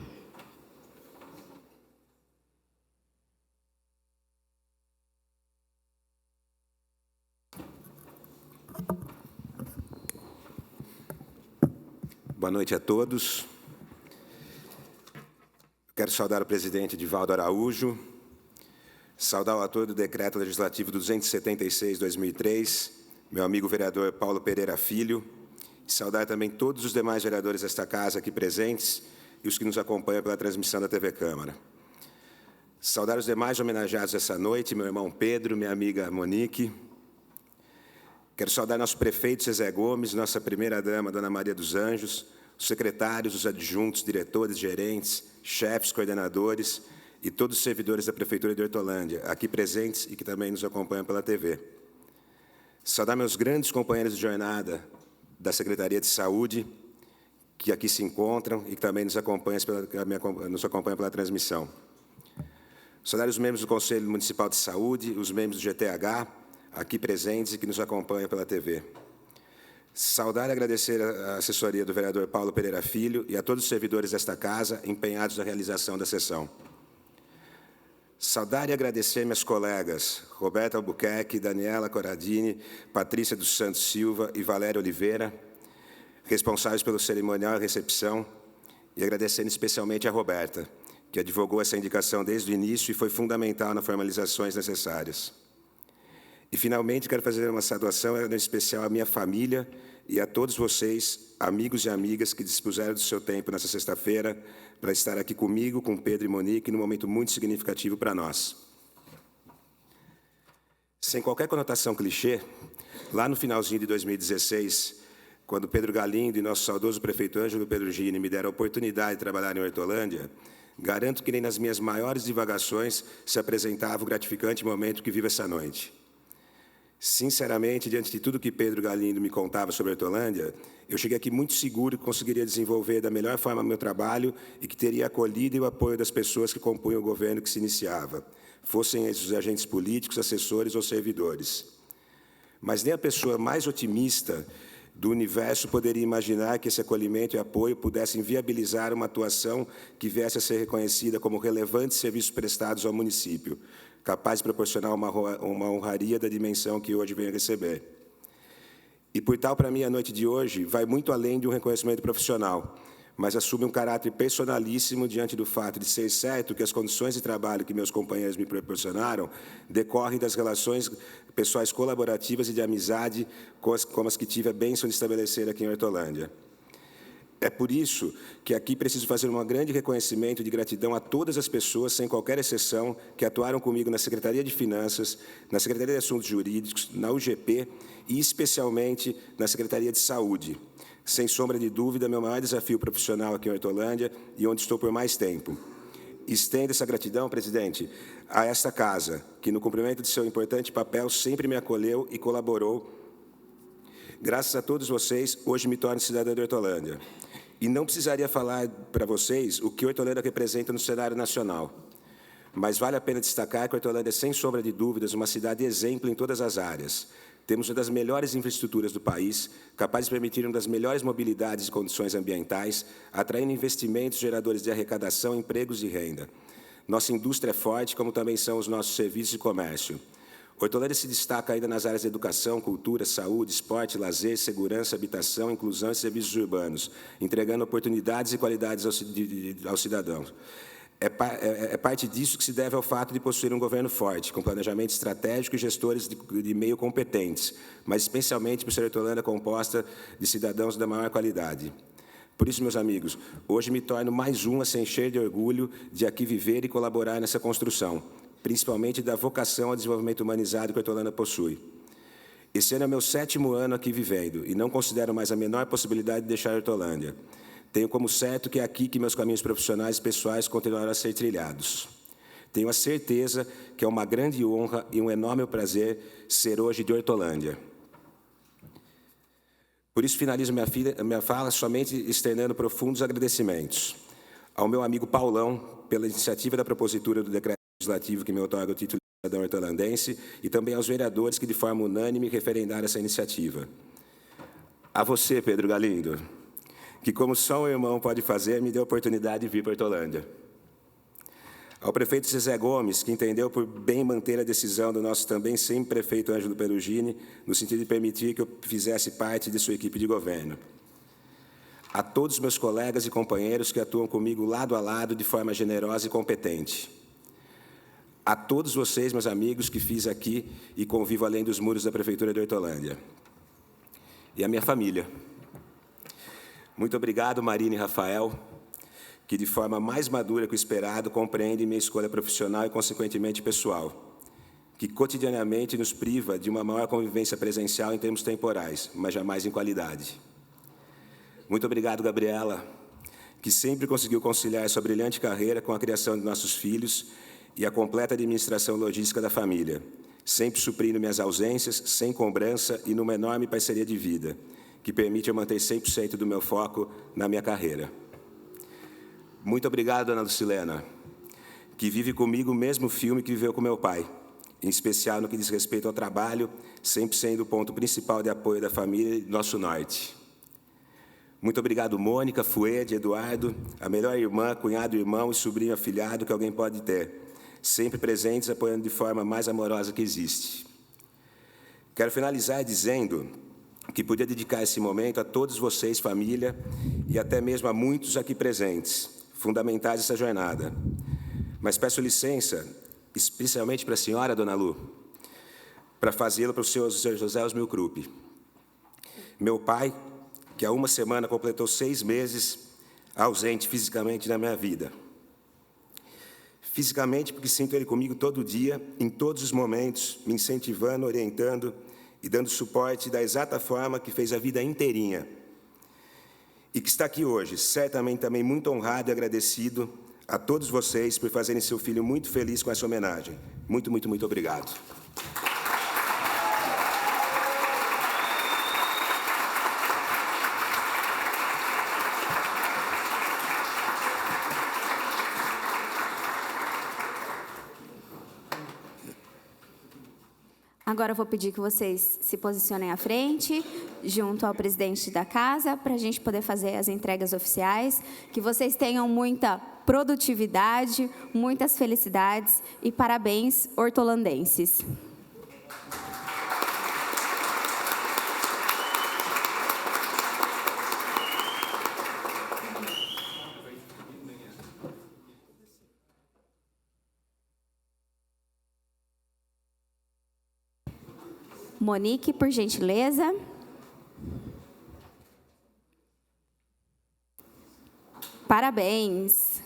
Boa noite a todos. Quero saudar o presidente Edivaldo Araújo, saudar o autor do Decreto Legislativo 276/2003, meu amigo vereador Paulo Pereira Filho, e saudar também todos os demais vereadores desta casa aqui presentes e os que nos acompanham pela transmissão da TV Câmara. Saudar os demais homenageados essa noite, meu irmão Pedro, minha amiga Monique. Quero saudar nosso prefeito Zezé Gomes, nossa primeira-dama, Dona Maria dos Anjos, os secretários, os adjuntos, diretores, gerentes, chefes, coordenadores e todos os servidores da Prefeitura de Hortolândia, aqui presentes e que também nos acompanham pela TV. Saudar meus grandes companheiros de jornada da Secretaria de Saúde, que aqui se encontram e que também nos acompanham pela transmissão. Saudar os membros do Conselho Municipal de Saúde, os membros do GTH, aqui presentes e que nos acompanham pela TV. Saudar e agradecer a assessoria do vereador Paulo Pereira Filho e a todos os servidores desta casa empenhados na realização da sessão. Saudar e agradecer minhas colegas Roberta Albuquerque, Daniela Corradini, Patrícia dos Santos Silva e Valéria Oliveira, responsáveis pelo cerimonial e recepção, e agradecendo especialmente a Roberta, que advogou essa indicação desde o início e foi fundamental nas formalizações necessárias. E, finalmente, quero fazer uma saudação em especial à minha família e a todos vocês, amigos e amigas, que dispuseram do seu tempo nessa sexta-feira para estar aqui comigo, com Pedro e Monique, num momento muito significativo para nós. Sem qualquer conotação clichê, lá no finalzinho de 2016, quando Pedro Galindo e nosso saudoso prefeito Ângelo Perugini me deram a oportunidade de trabalhar em Hortolândia, garanto que nem nas minhas maiores divagações se apresentava o gratificante momento que vivo essa noite. Sinceramente, diante de tudo que Pedro Galindo me contava sobre Hortolândia, eu cheguei aqui muito seguro que conseguiria desenvolver da melhor forma o meu trabalho e que teria acolhido e o apoio das pessoas que compunham o governo que se iniciava, fossem os agentes políticos, assessores ou servidores. Mas nem a pessoa mais otimista do universo poderia imaginar que esse acolhimento e apoio pudessem viabilizar uma atuação que viesse a ser reconhecida como relevantes serviços prestados ao município, capaz de proporcionar uma honraria da dimensão que hoje venho receber. E, por tal, para mim, a noite de hoje vai muito além de um reconhecimento profissional, mas assume um caráter personalíssimo diante do fato de ser certo que as condições de trabalho que meus companheiros me proporcionaram decorrem das relações pessoais colaborativas e de amizade como as que tive a bênção de estabelecer aqui em Hortolândia. É por isso que aqui preciso fazer um grande reconhecimento de gratidão a todas as pessoas, sem qualquer exceção, que atuaram comigo na Secretaria de Finanças, na Secretaria de Assuntos Jurídicos, na UGP e, especialmente, na Secretaria de Saúde. Sem sombra de dúvida, meu maior desafio profissional aqui em Hortolândia e onde estou por mais tempo. Estendo essa gratidão, presidente, a esta casa, que, no cumprimento de seu importante papel, sempre me acolheu e colaborou. Graças a todos vocês, hoje me torno cidadão de Hortolândia. E não precisaria falar para vocês o que Hortolândia representa no cenário nacional. Mas vale a pena destacar que Hortolândia é, sem sombra de dúvidas, uma cidade exemplo em todas as áreas. Temos uma das melhores infraestruturas do país, capaz de permitir uma das melhores mobilidades e condições ambientais, atraindo investimentos geradores de arrecadação, empregos e renda. Nossa indústria é forte, como também são os nossos serviços e comércio. Hortolândia se destaca ainda nas áreas de educação, cultura, saúde, esporte, lazer, segurança, habitação, inclusão e serviços urbanos, entregando oportunidades e qualidades aos cidadãos. É parte disso que se deve ao fato de possuir um governo forte, com planejamento estratégico e gestores de meio competentes, mas especialmente por ser Hortolândia composta de cidadãos da maior qualidade. Por isso, meus amigos, hoje me torno mais um a se encher de orgulho de aqui viver e colaborar nessa construção, principalmente da vocação ao desenvolvimento humanizado que a Hortolândia possui. Esse ano é meu 7º ano aqui vivendo e não considero mais a menor possibilidade de deixar a Hortolândia. Tenho como certo que é aqui que meus caminhos profissionais e pessoais continuarão a ser trilhados. Tenho a certeza que é uma grande honra e um enorme prazer ser hoje de Hortolândia. Por isso, finalizo minha fala somente externando profundos agradecimentos ao meu amigo Paulão pela iniciativa da propositura do decreto legislativo que me outorga o título de cidadão hortolandense e também aos vereadores que, de forma unânime, referendaram essa iniciativa. A você, Pedro Galindo, que, como só um irmão pode fazer, me deu a oportunidade de vir para Hortolândia. Ao prefeito Zezé Gomes, que entendeu por bem manter a decisão do nosso também sempre prefeito Ângelo Perugini, no sentido de permitir que eu fizesse parte de sua equipe de governo. A todos os meus colegas e companheiros que atuam comigo lado a lado de forma generosa e competente. A todos vocês, meus amigos, que fiz aqui e convivo além dos muros da Prefeitura de Hortolândia. E a minha família. Muito obrigado, Marina e Rafael, que de forma mais madura que o esperado compreendem minha escolha profissional e, consequentemente, pessoal, que cotidianamente nos priva de uma maior convivência presencial em termos temporais, mas jamais em qualidade. Muito obrigado, Gabriela, que sempre conseguiu conciliar sua brilhante carreira com a criação de nossos filhos e a completa administração logística da família, sempre suprindo minhas ausências, sem cobrança e numa enorme parceria de vida, que permite eu manter 100% do meu foco na minha carreira. Muito obrigado, dona Lucilena, que vive comigo o mesmo filme que viveu com meu pai, em especial no que diz respeito ao trabalho, sempre sendo o ponto principal de apoio da família e do nosso norte. Muito obrigado, Mônica, Fuede, Eduardo, a melhor irmã, cunhado, irmão e sobrinho afilhado que alguém pode ter, sempre presentes, apoiando de forma mais amorosa que existe. Quero finalizar dizendo que podia dedicar esse momento a todos vocês, família, e até mesmo a muitos aqui presentes, fundamentais dessa jornada. Mas peço licença, especialmente para a senhora, dona Lu, para fazê-lo para o senhor José Osmil Krupp. Meu pai, que há uma semana completou 6 meses ausente fisicamente na minha vida. Fisicamente, porque sinto ele comigo todo dia, em todos os momentos, me incentivando, orientando e dando suporte da exata forma que fez a vida inteirinha. E que está aqui hoje, certamente também muito honrado e agradecido a todos vocês por fazerem seu filho muito feliz com essa homenagem. Muito, muito, muito obrigado. Agora eu vou pedir que vocês se posicionem à frente, junto ao presidente da casa, para a gente poder fazer as entregas oficiais. Que vocês tenham muita produtividade, muitas felicidades e parabéns, hortolandenses. Monique, por gentileza. Parabéns.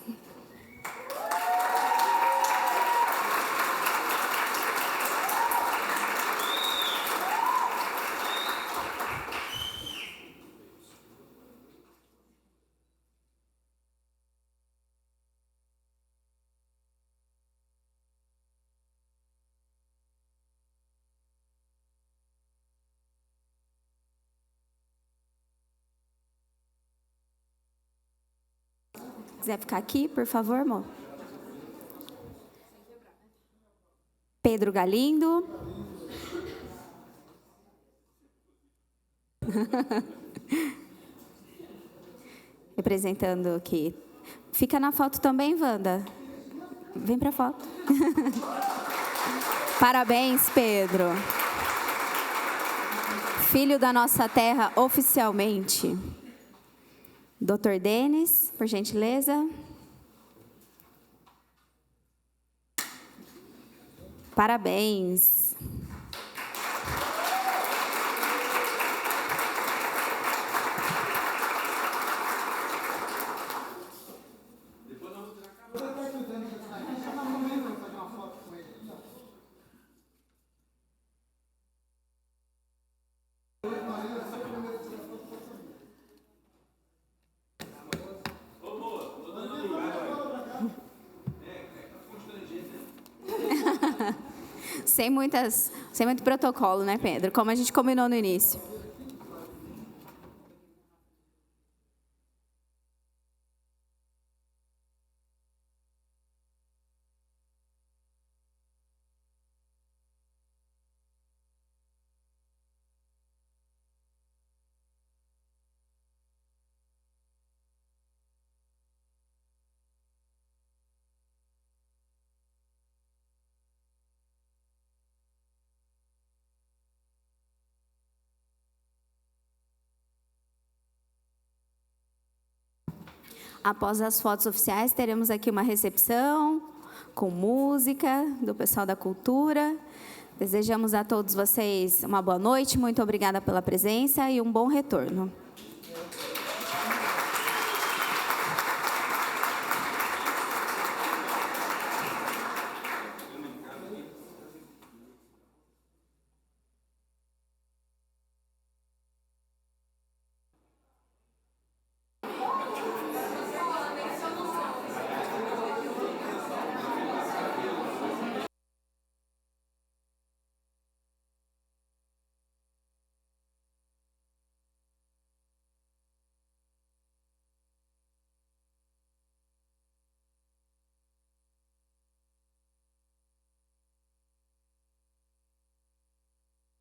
Quiser ficar aqui, por favor, amor. Pedro Galindo. Representando aqui. Fica na foto também, Wanda. Vem para a foto. Parabéns, Pedro. Filho da nossa terra oficialmente. Dr. Denis, por gentileza. Parabéns. Sem muito protocolo, né, Pedro? Como a gente combinou no início. Após as fotos oficiais, teremos aqui uma recepção com música do pessoal da cultura. Desejamos a todos vocês uma boa noite, muito obrigada pela presença e um bom retorno.